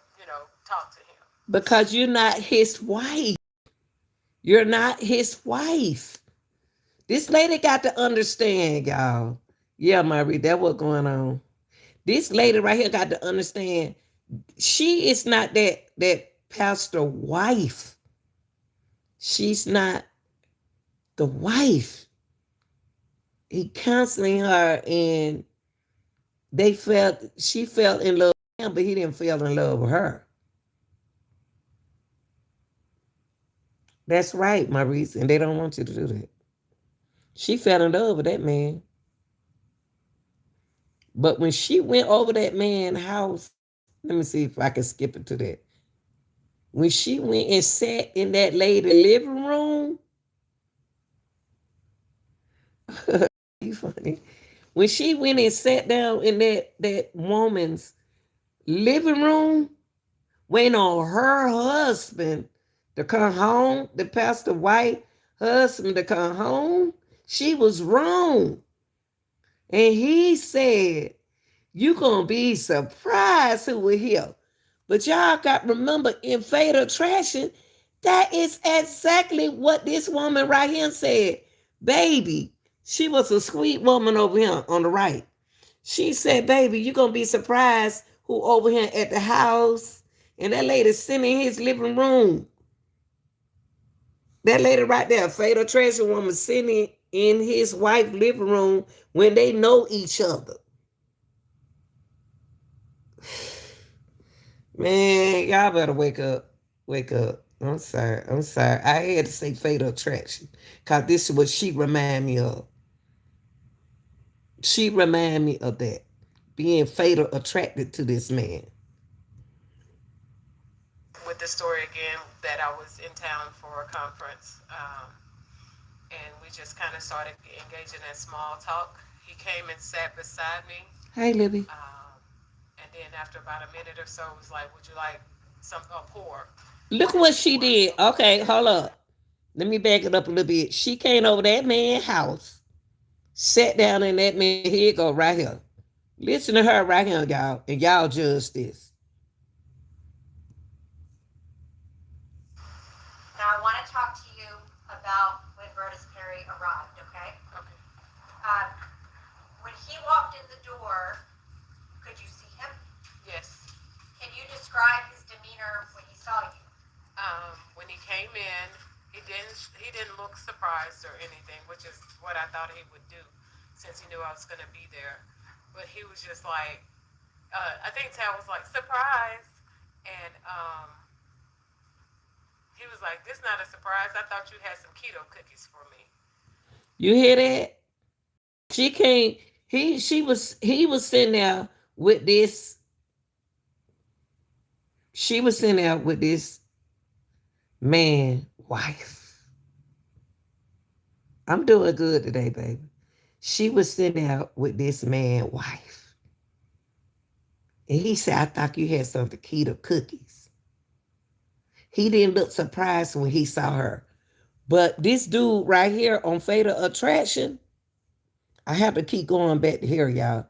talk to him. Because you're not his wife. You're not his wife. This lady got to understand, y'all. Yeah, Marie, that what's going on. This lady right here got to understand she is not that pastor wife. She's not the wife. He counseling her and she fell in love with him, but he didn't fall in love with her. That's right, Maurice, and they don't want you to do that. She fell in love with that man. But when she went over that man's house, let me see if I can skip it to that. When she went and sat in that lady living room, you funny. When she went and sat down in that woman's living room, waiting on her husband to come home, the pastor white husband to come home, she was wrong. And he said, you gonna be surprised who will hear. But y'all got remember in Fatal Attraction, that is exactly what this woman right here said. Baby, she was a sweet woman over here on the right. She said, baby, you gonna be surprised who over here at the house. And that lady sitting in his living room. That lady right there, Fatal Attraction woman sitting in his wife's living room when they know each other. Man, y'all better wake up. Wake up. I'm sorry. I'm sorry. I had to say fatal attraction. Cause this is what she remind me of. She remind me of that. Being fatal attracted to this man. With the story again that I was in town for a conference, and we just kind of started engaging in small talk. He came and sat beside me, Hey, Libby. and then after about a minute or so, was like, "Would you like some a pour?" Look what she did. Okay, hold up. Let me back it up a little bit. She came over that man's house, sat down in that man. Here you go, right here. Listen to her right here, y'all, and y'all judge this. Now, I want to talk to you about when Bertus Perry arrived, okay? Okay. Um, when he walked in the door, could you see him? Yes. Can you describe his demeanor when he saw you? When he came in, he didn't look surprised or anything, which is what I thought he would do, since he knew I was going to be there. But he was just like, I think Tad was like surprise, and He was like, "This not a surprise. I thought you had some keto cookies for me." You hear that? She can't. He was sitting there with this. She was sitting there with this man wife. I'm doing good today, baby. She was sitting there with this man wife, and he said, "I thought you had some keto cookies." He didn't look surprised when he saw her. But this dude right here on Fatal Attraction, I have to keep going back to here, y'all.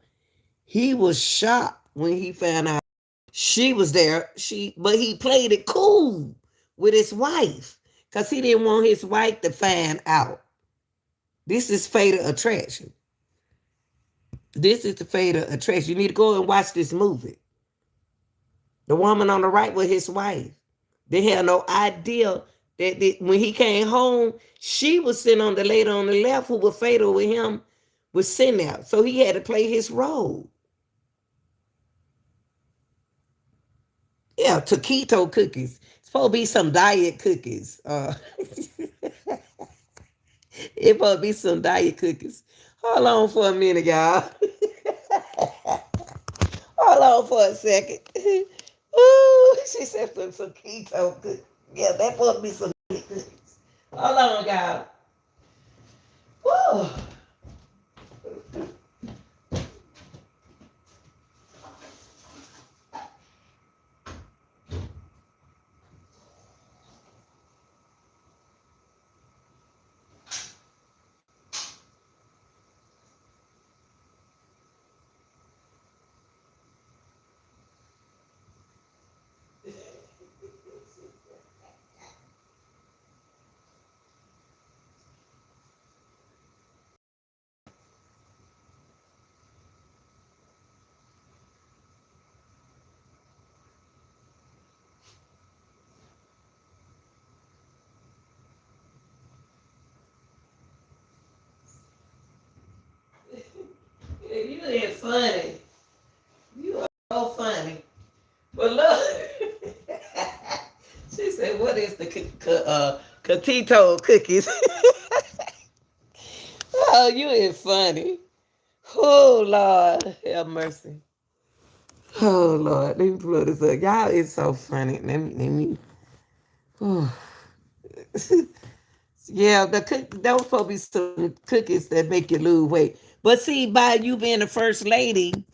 He was shocked when he found out she was there. But he played it cool with his wife because he didn't want his wife to find out. This is Fatal Attraction. This is the Fatal Attraction. You need to go and watch this movie. The woman on the right with his wife. They had no idea that when he came home, she was sitting on the lady on the left who was fatal with him, was sitting there. So he had to play his role. Yeah, taquito cookies. It's supposed to be some diet cookies. It's supposed to be some diet cookies. Hold on for a minute, y'all. Hold on for a second. Ooh, she said some keto cookies. Yeah, that supposed to be some cookies. Hold on, y'all. Woo. You ain't funny. You are so funny. But look, she said, "What is the Catito cookies?" Oh, you is funny. Oh Lord, have mercy. Oh Lord, let me pull this up. Y'all is so funny. Let me. Oh. Yeah, those supposed to be some cookies that make you lose weight. But see, by you being the first lady,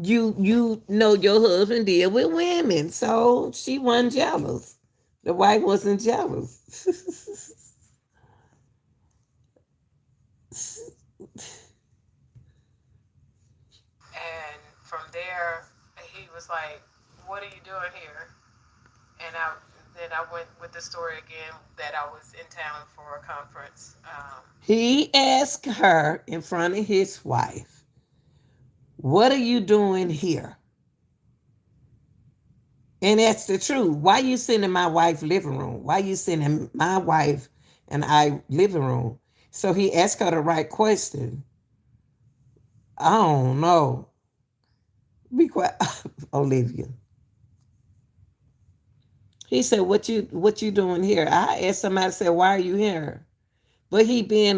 you know your husband deal with women, so she wasn't jealous. The wife wasn't jealous. And from there, he was like, "What are you doing here?" And then I went with the story again that I was in town for a conference. He asked her in front of his wife, "What are you doing here?" And that's the truth. Why you sitting in my wife's living room? Why you sitting in my wife and I living room? So he asked her the right question. I don't know. Be quiet, Olivia. He said, what you doing here?" I asked somebody, said, "Why are you here?" But he being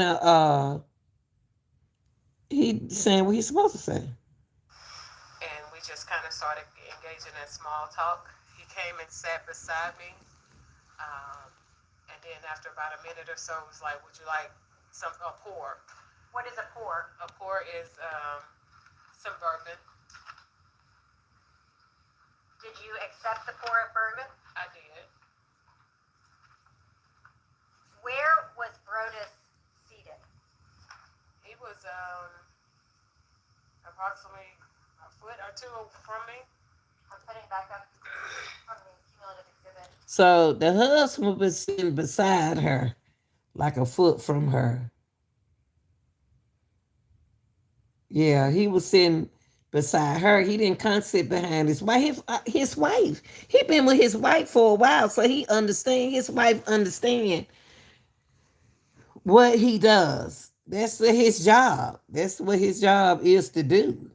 he saying what he's supposed to say. And we just kind of started engaging in small talk. He came and sat beside me. Um, and then after about a minute or so, it was like, "Would you like a pour?" What is a pour? A pour is some bourbon. Did you accept the pour of bourbon? I did. Where was Brodus seated? He was approximately a foot or two from me. I'm putting it back up from the cumulative exhibit. So the husband was sitting beside her, like a foot from her. Yeah, he was sitting beside her. He didn't come sit behind his wife. His wife. He been with his wife for a while, so he understand. His wife understand what he does. That's his job. That's what his job is to do.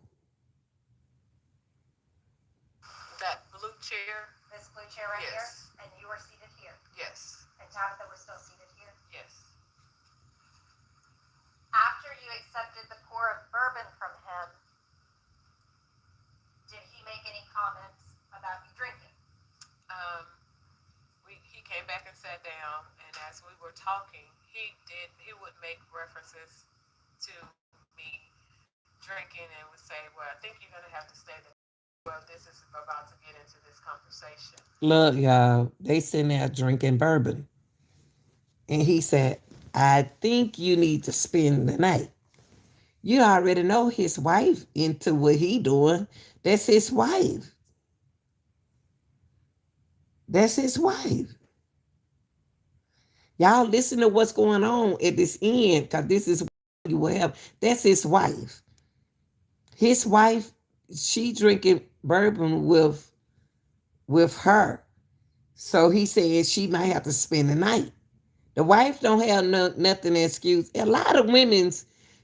That blue chair, basically. chair right Yes. here, and you were seated here, Yes. and Tabitha was still seated here. Yes. After you accepted the pour of bourbon from him, did he make any comments about you drinking? He came back and sat down, and as we were talking, he would make references to me drinking and would say, "Well, I think you're gonna have to stay the well, this is about to get into this conversation." Look, y'all, they sitting there drinking bourbon. And he said, I think you need to spend the night. You already know his wife into what he doing. That's his wife. That's his wife. Y'all listen to what's going on at this end, because this is what you will have. That's his wife. His wife, she drinking bourbon with her. So he said she might have to spend the night. The wife don't have nothing excuse. A lot of women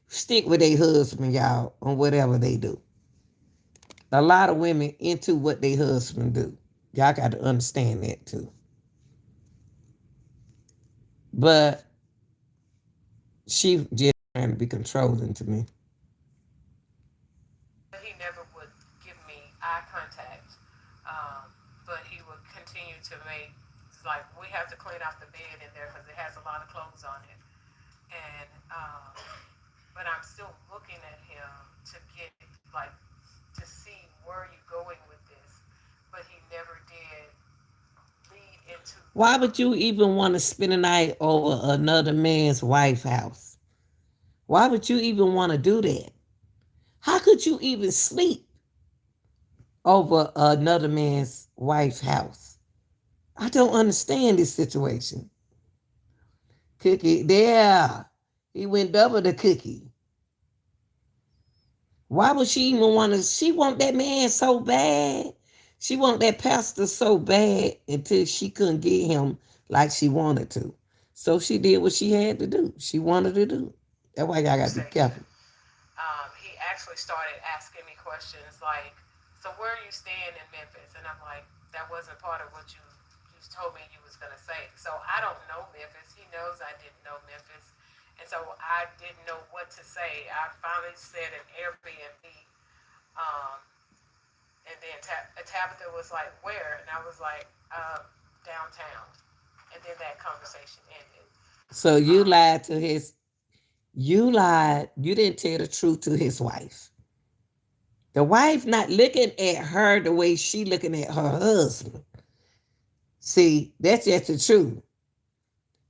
stick with their husband, y'all, on whatever they do. A lot of women into what their husband do. Y'all got to understand that too. But she just trying to be controlling to me. He never would give me eye contact, but he would continue to make like we have to clean off the bed in there because it has a lot of clothes on it, and but I'm still looking at him to get like to see where you going with this, but he never did lead into. Why would you even want to spend a night over another man's wife's house? Why would you even want to do that? How could you even sleep over another man's wife's house? I don't understand this situation. Cookie, there. He went double the cookie. Why would she even want to? She want that man so bad. She want that pastor so bad until she couldn't get him like she wanted to. So she did what she had to do. She wanted to do. That's why y'all got to be careful. He actually started asking me questions like, "So where are you staying in Memphis?" And I'm like, "That wasn't part of what you told me you was gonna say." So I don't know Memphis. He knows I didn't know Memphis, and so I didn't know what to say. I finally said an Airbnb, um, and then Tabitha was like, "Where?" And I was like, "Downtown." And then that conversation ended. So you lied to his. You lied. You didn't tell the truth to his wife. The wife not looking at her the way she looking at her husband. See, that's just the truth.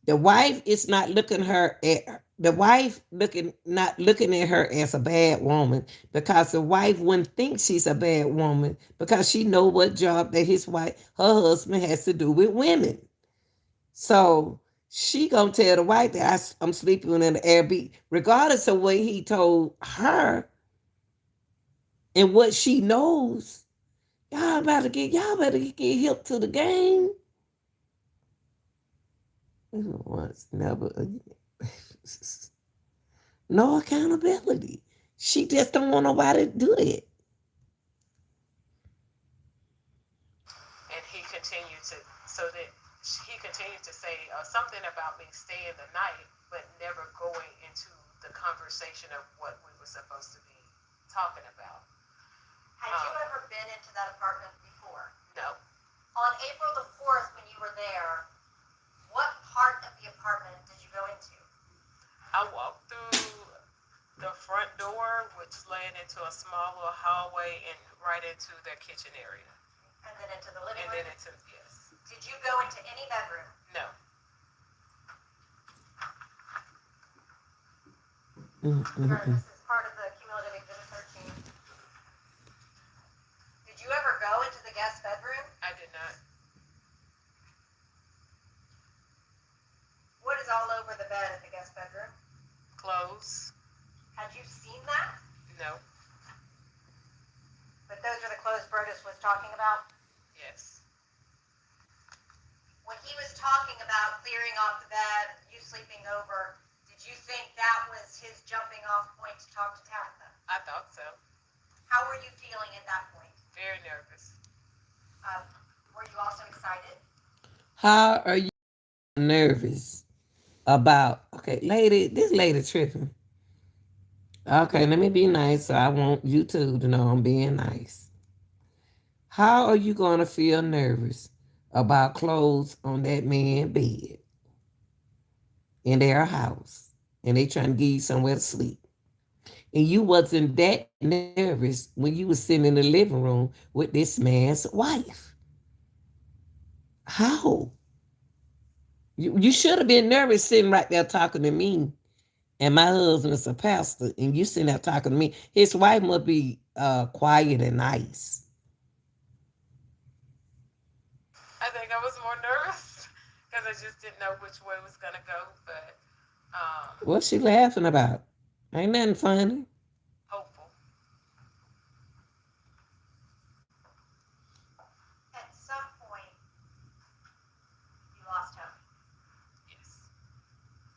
The wife is not looking her at the wife not looking at her as a bad woman, because the wife wouldn't think she's a bad woman because she know what job that her husband has to do with women. So she gonna tell the wife that I'm sleeping in the Airbnb, regardless of what he told her and what she knows. Y'all better get hip to the game. Once, never again. No accountability. She just don't want nobody to do that. And he continued to say something about me staying the night, but never going into the conversation of what we were supposed to be talking about. Had you ever been into that apartment before? No. On April the 4th, when you were there, what part of the apartment did you go into? I walked through the front door, which led into a small little hallway and right into their kitchen area. And then into the living room? And then into, yes. Did you go into any bedroom? No. This is part of the cumulative exhibit 13. Did you ever go into the guest bedroom? I did not. What is all over the bed in the guest bedroom? Clothes? Had you seen that? No. But those are the clothes Brodus was talking about? Yes. When he was talking about clearing off the bed, you sleeping over, did you think that was his jumping off point to talk to Tabitha? I thought so. How were you feeling at that point? Very nervous. Were you also excited? How are you nervous about, okay, lady, this lady tripping. Okay, let me be nice. So I want you two to know I'm being nice. How are you going to feel nervous about clothes on that man's bed in their house and they trying to give you somewhere to sleep? And you wasn't that nervous when you was sitting in the living room with this man's wife. How? You should have been nervous sitting right there talking to me. And my husband is a pastor, and you sitting there talking to me. His wife must be quiet and nice. I think I was more nervous because I just didn't know which way it was gonna go, but What's she laughing about? Ain't nothing funny. hopeful. At some point, you lost hope, Yes,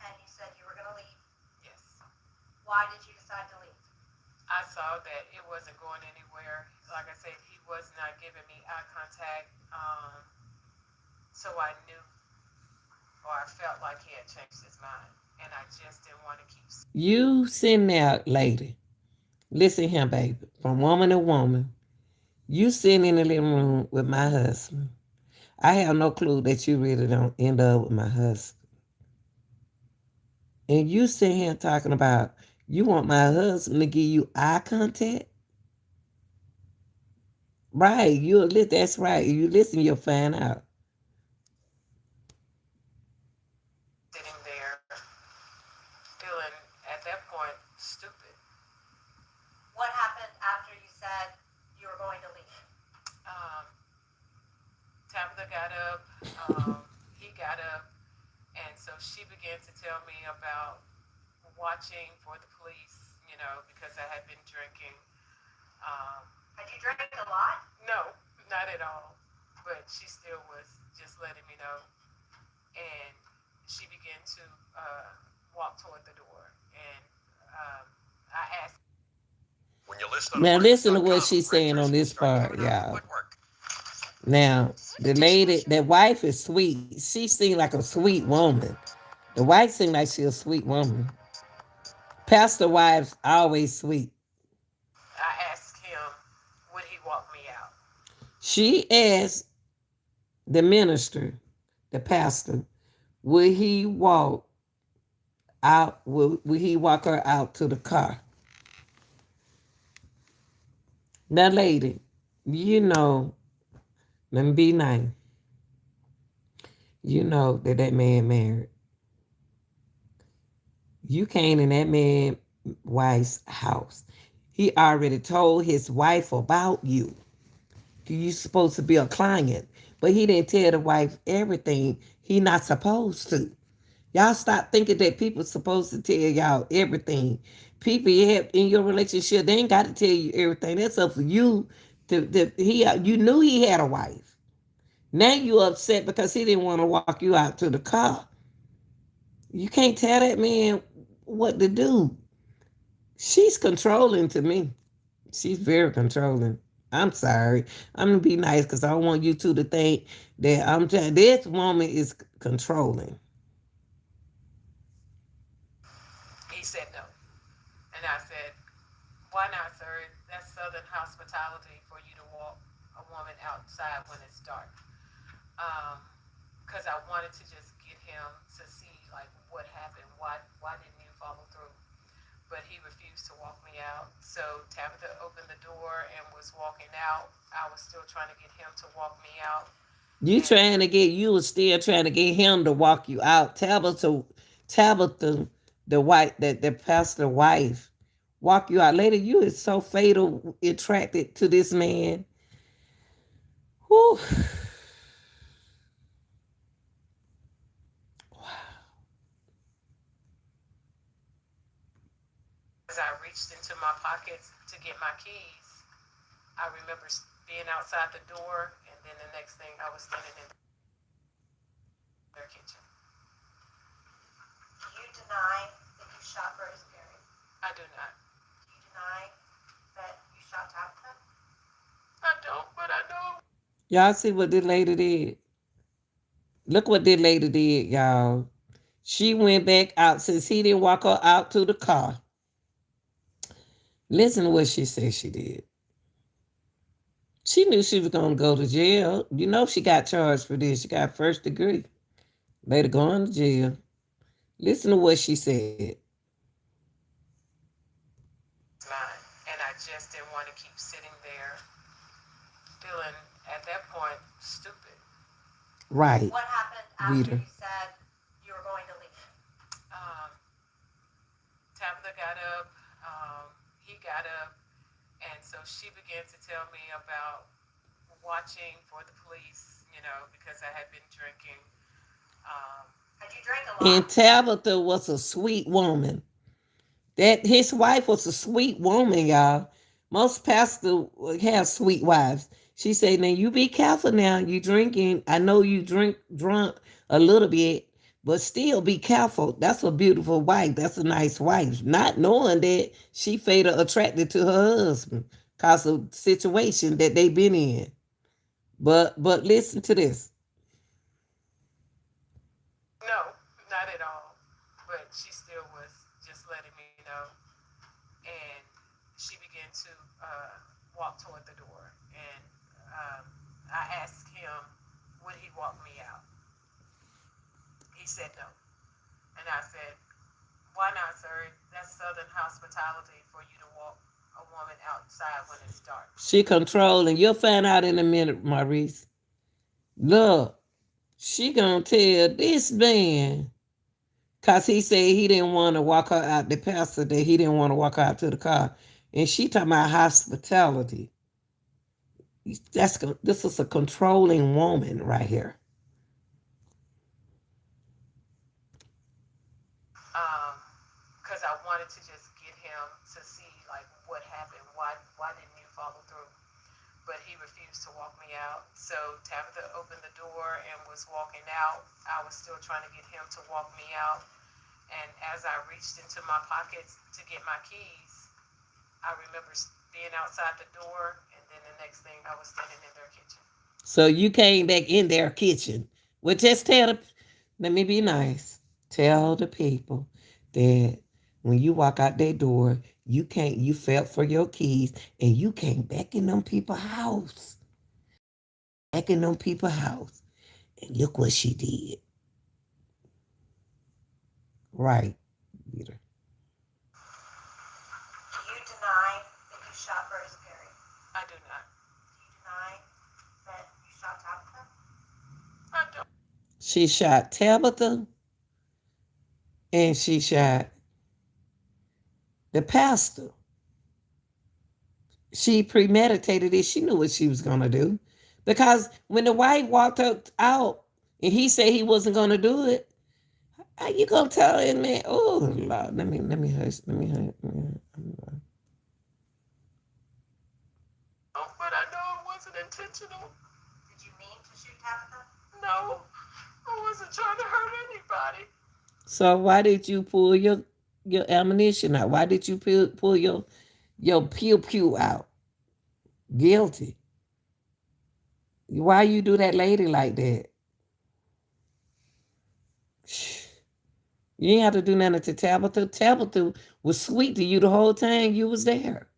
and you said you were going to leave. yes. Why did you decide to leave? I saw that it wasn't going anywhere. Like I said, he was not giving me eye contact. So I knew, or I felt like he had changed his mind, and I just didn't want to keep. You sitting there, lady. Listen here, baby. From woman to woman. You sitting in the living room with my husband. I have no clue that you really don't end up with my husband. And you sitting here talking about you want my husband to give you eye contact? Right. That's right. You listen, you'll find out. Sitting there, feeling at that point stupid. What happened after you said you were going to leave? Um, Tabitha got up. He got up, and so she began to tell me about watching for the police. Because I had been drinking. Um, Had you drank a lot? no, not at all. But she still was just letting me know. And she began to walk toward the door. And I asked. When you list on Now listen to what Apartments.com, she's saying on renters will this start part, coming out of the y'all. woodwork. Now, the lady, the wife is sweet. She seemed like a sweet woman. The wife seemed like she a sweet woman. Pastor wives always sweet. I asked him, would he walk me out? She asked the minister, the pastor, would he walk would he walk her out to the car? Now, lady, you know, let me be nice. You know that man married. You came in that man wife's house. He already told his wife about you. You supposed to be a client, but he didn't tell the wife everything he not supposed to. Y'all stop thinking that people supposed to tell y'all everything. People you have in your relationship, they ain't got to tell you everything. That's up for you. You knew he had a wife. Now you upset because he didn't want to walk you out to the car. You can't tell that man what to do. She's controlling to me. She's very controlling. I'm sorry. I'm gonna be nice because I don't want you two to think that I'm trying. This woman is controlling. He said no. And I said, why not, sir? That's Southern hospitality for you to walk a woman outside when it's dark. Because I wanted to just get him to see like what happened. Why didn't you follow through? But he refused to walk me out. So Tabitha opened the door and was walking out. I was still trying to get him to walk me out. You were still trying to get him to walk you out. Tabitha, the wife, that the pastor wife, walk you out. Later, you is so fatal attracted to this man. Whew. As I reached into my pockets to get my keys, I remember being outside the door, and then the next thing I was standing in their kitchen. Do you deny that you shot Rosemary? I do not. Do you deny that you shot Tabitha? I don't, but I know. Y'all see what this lady did? Look what this lady did, y'all. She went back out since he didn't walk her out to the car. Listen to what she said she did. She knew she was going to go to jail. You know she got charged for this. She got first degree. Later going to jail. Listen to what she said. And I just didn't want to keep sitting there feeling, at that point, stupid. Right. What happened after Reader. you said you were going to leave? Um, Tabitha got up, he got up, and so she began to tell me about watching for the police, because I had been drinking. Had you drank a lot? And Tabitha was a sweet woman. That his wife was a sweet woman, y'all. Most pastors have sweet wives. She said, now you be careful now. You drinking. I know you drunk a little bit, but still be careful. That's a beautiful wife. That's a nice wife. Not knowing that she fatal attracted to her husband because of situation that they been in. But listen to this. No, not at all. But she still was just letting me know. And she began to walk toward the door. And I asked him, would he walk me out? He said no. And I said, why not, sir? That's Southern hospitality for you to walk a woman outside when it's dark. She controlling. You'll find out in a minute, Maurice. Look, she gonna tell this man, cause he said he didn't want to walk her out. The pastor that he didn't want to walk her out to the car, and she talking about hospitality. This is a controlling woman right here. Because I wanted to just get him to see like what happened. Why didn't you follow through? But he refused to walk me out. So Tabitha opened the door and was walking out. I was still trying to get him to walk me out. And as I reached into my pockets to get my keys, I remember being outside the door, and then the next thing I was standing in their kitchen. So you came back in their kitchen. Well, just let me be nice. Tell the people that when you walk out their door, you felt for your keys and you came back in them people's house. Back in them people's house. And look what she did. Right, Peter. Do you deny that you shot Burtis Perry? I do not. Do you deny that you shot Tabitha? I don't. She shot Tabitha and she shot the pastor. She premeditated it. She knew what she was going to do. Because when the wife walked out and he said he wasn't going to do it, how you going to tell him, man? Oh, Lord, let me hush. But I know it wasn't intentional. Did you mean to shoot Tabitha? No, I wasn't trying to hurt anybody. So why did you pull your ammunition out? Why did you pull your pew out? Guilty. Why you do that lady like that? You ain't have to do nothing to Tabitha. Tabitha was sweet to you the whole time you was there.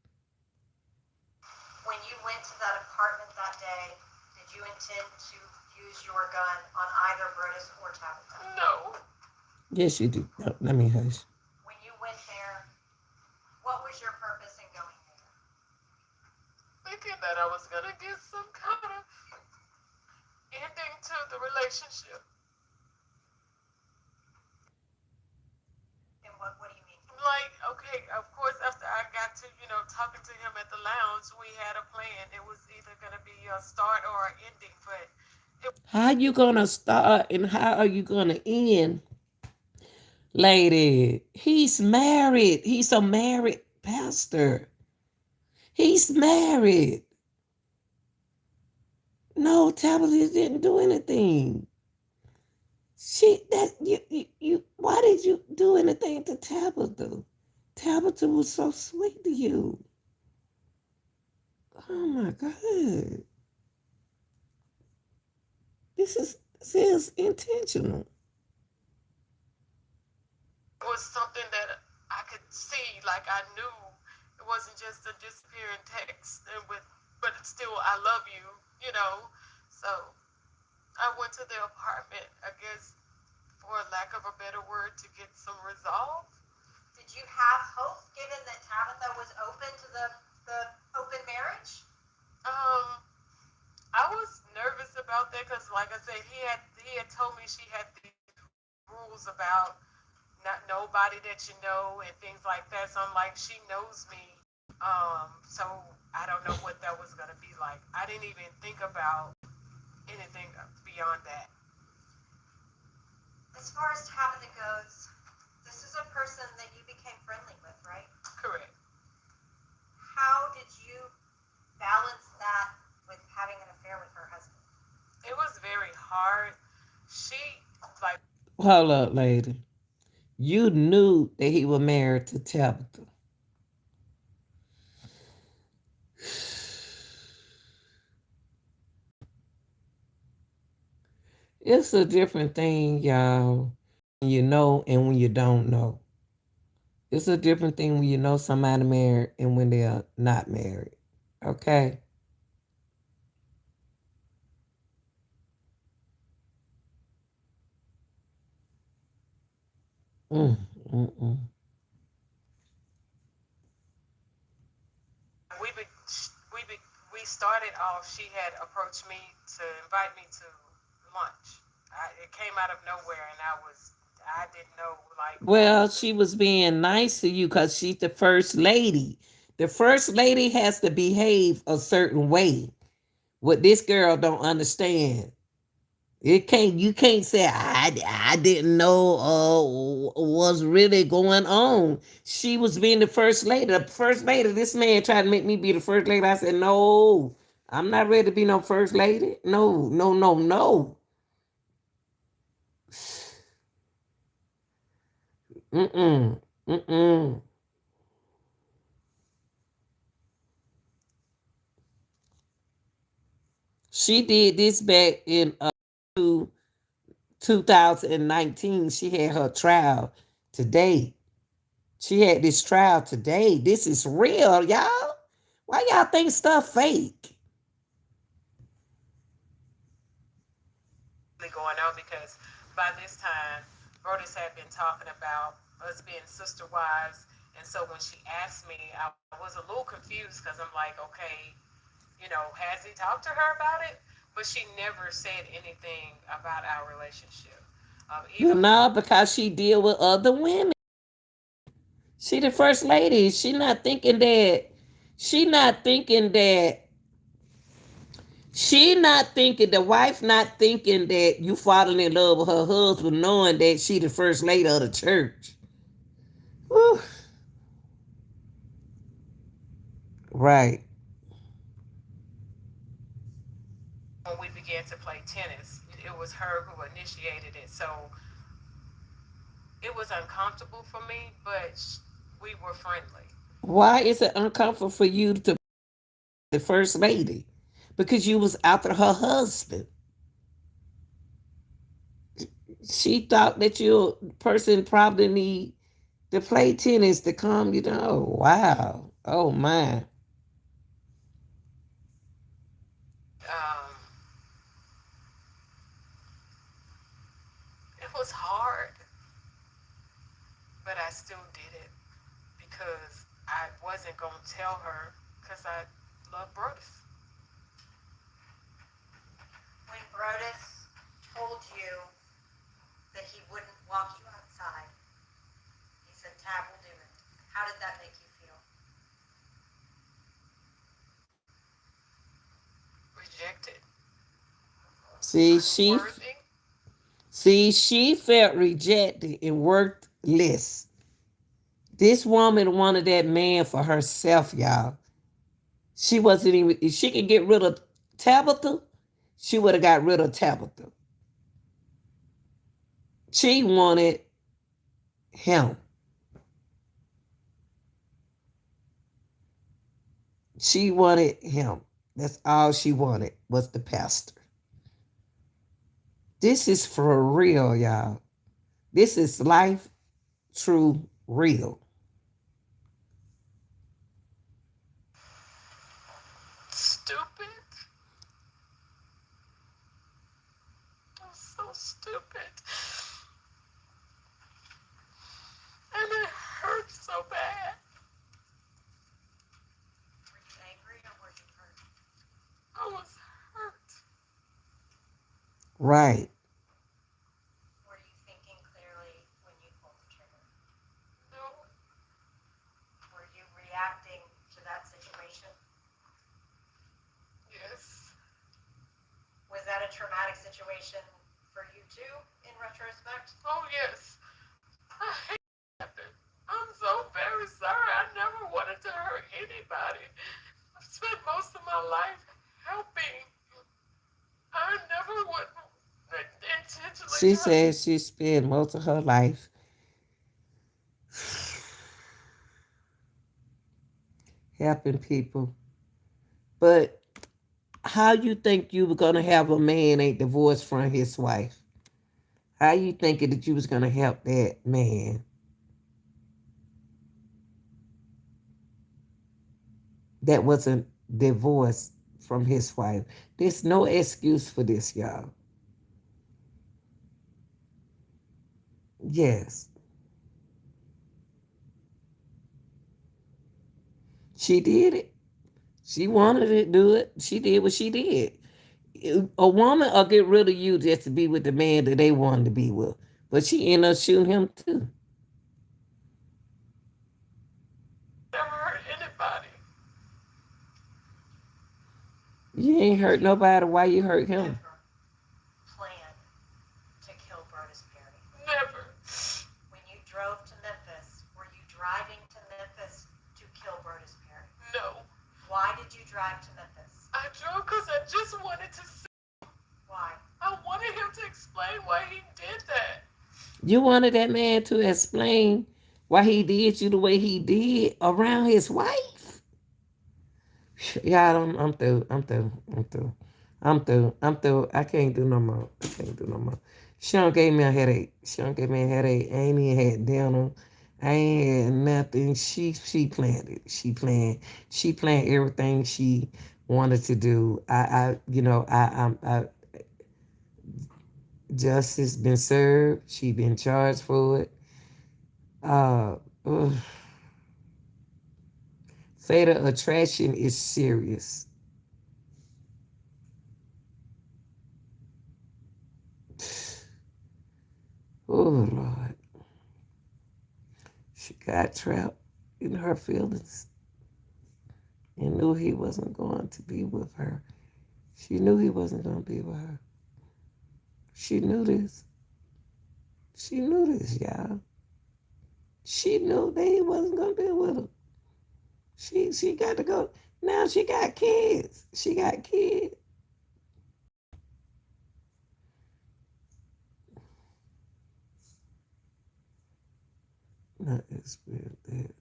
When you went to that apartment that day, did you intend to use your gun on either Burtis or Tabitha? No. Yes, you do. No, let me hush. When you went there, what was your purpose in going there? Thinking that I was going to get some kind of ending to the relationship. And what do you mean? Like, okay, of course, after I got to, talking to him at the lounge, we had a plan. It was either going to be a start or an ending, but how you going to start and how are you going to end? Lady, he's married. He's a married pastor. He's married. No, Tabitha didn't do anything. Why did you do anything to Tabitha? Tabitha was so sweet to you. Oh my God. This is intentional. It was something that I could see, like I knew it wasn't just a disappearing text and with, but it's still I love you, you know. So I went to the apartment, I guess, for lack of a better word, to get some resolve. Did you have hope given that Tabitha was open to the open marriage? Um, I was nervous about that because, like I said, he had told me she had these rules about not nobody that you know and things like that. So I'm like, she knows me. So I don't know what that was gonna be like. I didn't even think about anything beyond that. As far as Tabitha goes, this is a person that you became friendly with, right? Correct. How did you balance that with having an affair with her husband? It was very hard. She like Hold up, lady. You knew that he was married to Tabitha. It's a different thing, y'all. When you know and when you don't know. It's a different thing when you know somebody married and when they're not married. Okay? Mm, mm, mm. we be, we be, we started off. She had approached me to invite me to lunch. It came out of nowhere, and I didn't know like what Well, was she was being nice to you because she's the first lady. The first lady has to behave a certain way. What this girl don't understand. It can't you can't say I didn't know what's really going on. She was being the first lady. The first lady, this man tried to make me be the first lady. I said, no, I'm not ready to be no first lady. No, no, no, no. Mm-mm. Mm-mm. She did this back in 2019. She had her trial today. She had this trial today. This is real, y'all. Why y'all think stuff fake? really going on because by this time, Brodus had been talking about us being sister wives, and so when she asked me, I was a little confused because I'm like, okay, has he talked to her about it? But she never said anything about our relationship. Even No, because she deal with other women. She the first lady. She not thinking that. She not thinking that. She not thinking the wife not thinking that you falling in love with her husband, knowing that she the first lady of the church. Whew. Right. when we began to play tennis, it was her who initiated it. So it was uncomfortable for me, but we were friendly. Why is it uncomfortable for you to be the first lady? Because you was after her husband. She thought that you person probably need to play tennis to calm you down. Oh, wow. Oh my. Um, it was hard, but I still did it because I wasn't going to tell her because I love Bruce. When Brodus told you that he wouldn't walk you outside, he said, Tab will do it. How did that make you feel? Rejected. See, Unworthy. she felt rejected and worthless. This woman wanted that man for herself, y'all. She wasn't even if she could get rid of Tabitha, she would have got rid of Tabitha. She wanted him. She wanted him. That's all she wanted was the pastor. This is for real, y'all. This is life, true, real. Stupid. I'm so stupid. And it hurts so bad. Were you angry or were you hurt? I was hurt. Right. Were you thinking clearly when you pulled the trigger? No. Were you reacting to that situation? Yes. Was that a traumatic situation for you too, in retrospect? Oh, yes. I hate that. I'm so very sorry. I never wanted to hurt anybody. I've spent most of my life helping. I never would intentionally She try. says she spent most of her life helping people. But how you think you were gonna have a man ain't divorced from his wife? How you thinking that you was gonna help that man that wasn't divorced from his wife? There's no excuse for this, y'all. Yes. She did it. She wanted to do it. She did what she did. A woman will get rid of you just to be with the man that they wanted to be with. But she ended up shooting him too. Never hurt anybody. You ain't hurt nobody. Why you hurt him? Never planned to kill Brotus Perry. Never. When you drove to Memphis, were you driving to Memphis to kill Brotus Perry? No. Why did you drive to Memphis? I drove because I just wanted to see. Why? I wanted him to explain why he did that. You wanted that man to explain why he did you the way he did around his wife? Yeah, I'm through. I'm through. I'm through. I'm through. I'm through. I can't do no more. I can't do no more. She done gave me a headache. She done gave me a headache. I ain't even had dinner. I ain't had nothing. She planned it. She planned everything she wanted to do. I justice been served. She been charged for it. Uh, ugh. Fatal attraction is serious. Oh Lord, she got trapped in her feelings and knew he wasn't going to be with her. She knew he wasn't going to be with her. She knew this. She knew this, y'all. She knew that he wasn't going to be with her. She got to go. Now she got kids. She got kids. Not expect that.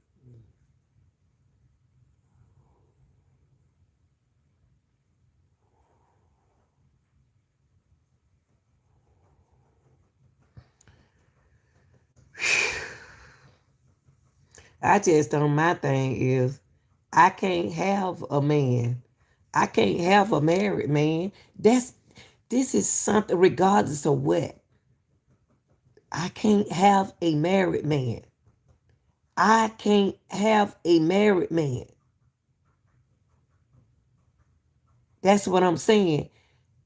I just don't. My thing is, I can't have a man. I can't have a married man. This is something regardless of what. I can't have a married man. I can't have a married man. That's what I'm saying.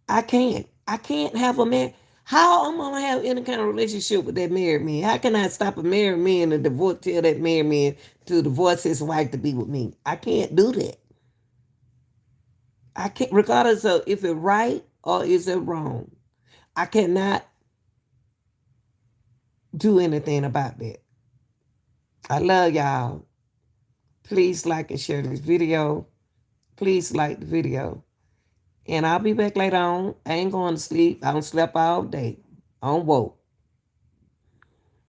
I can't. I can't have a man. How am I gonna have any kind of relationship with that married man? How can I stop a married man and divorce tell that married man to divorce his wife to be with me? I can't do that. I can't, regardless of if it's right or is it wrong. I cannot do anything about that. I love y'all. Please like and share this video. Please like the video. And I'll be back later on. I ain't going to sleep. I don't sleep all day. I don't woke.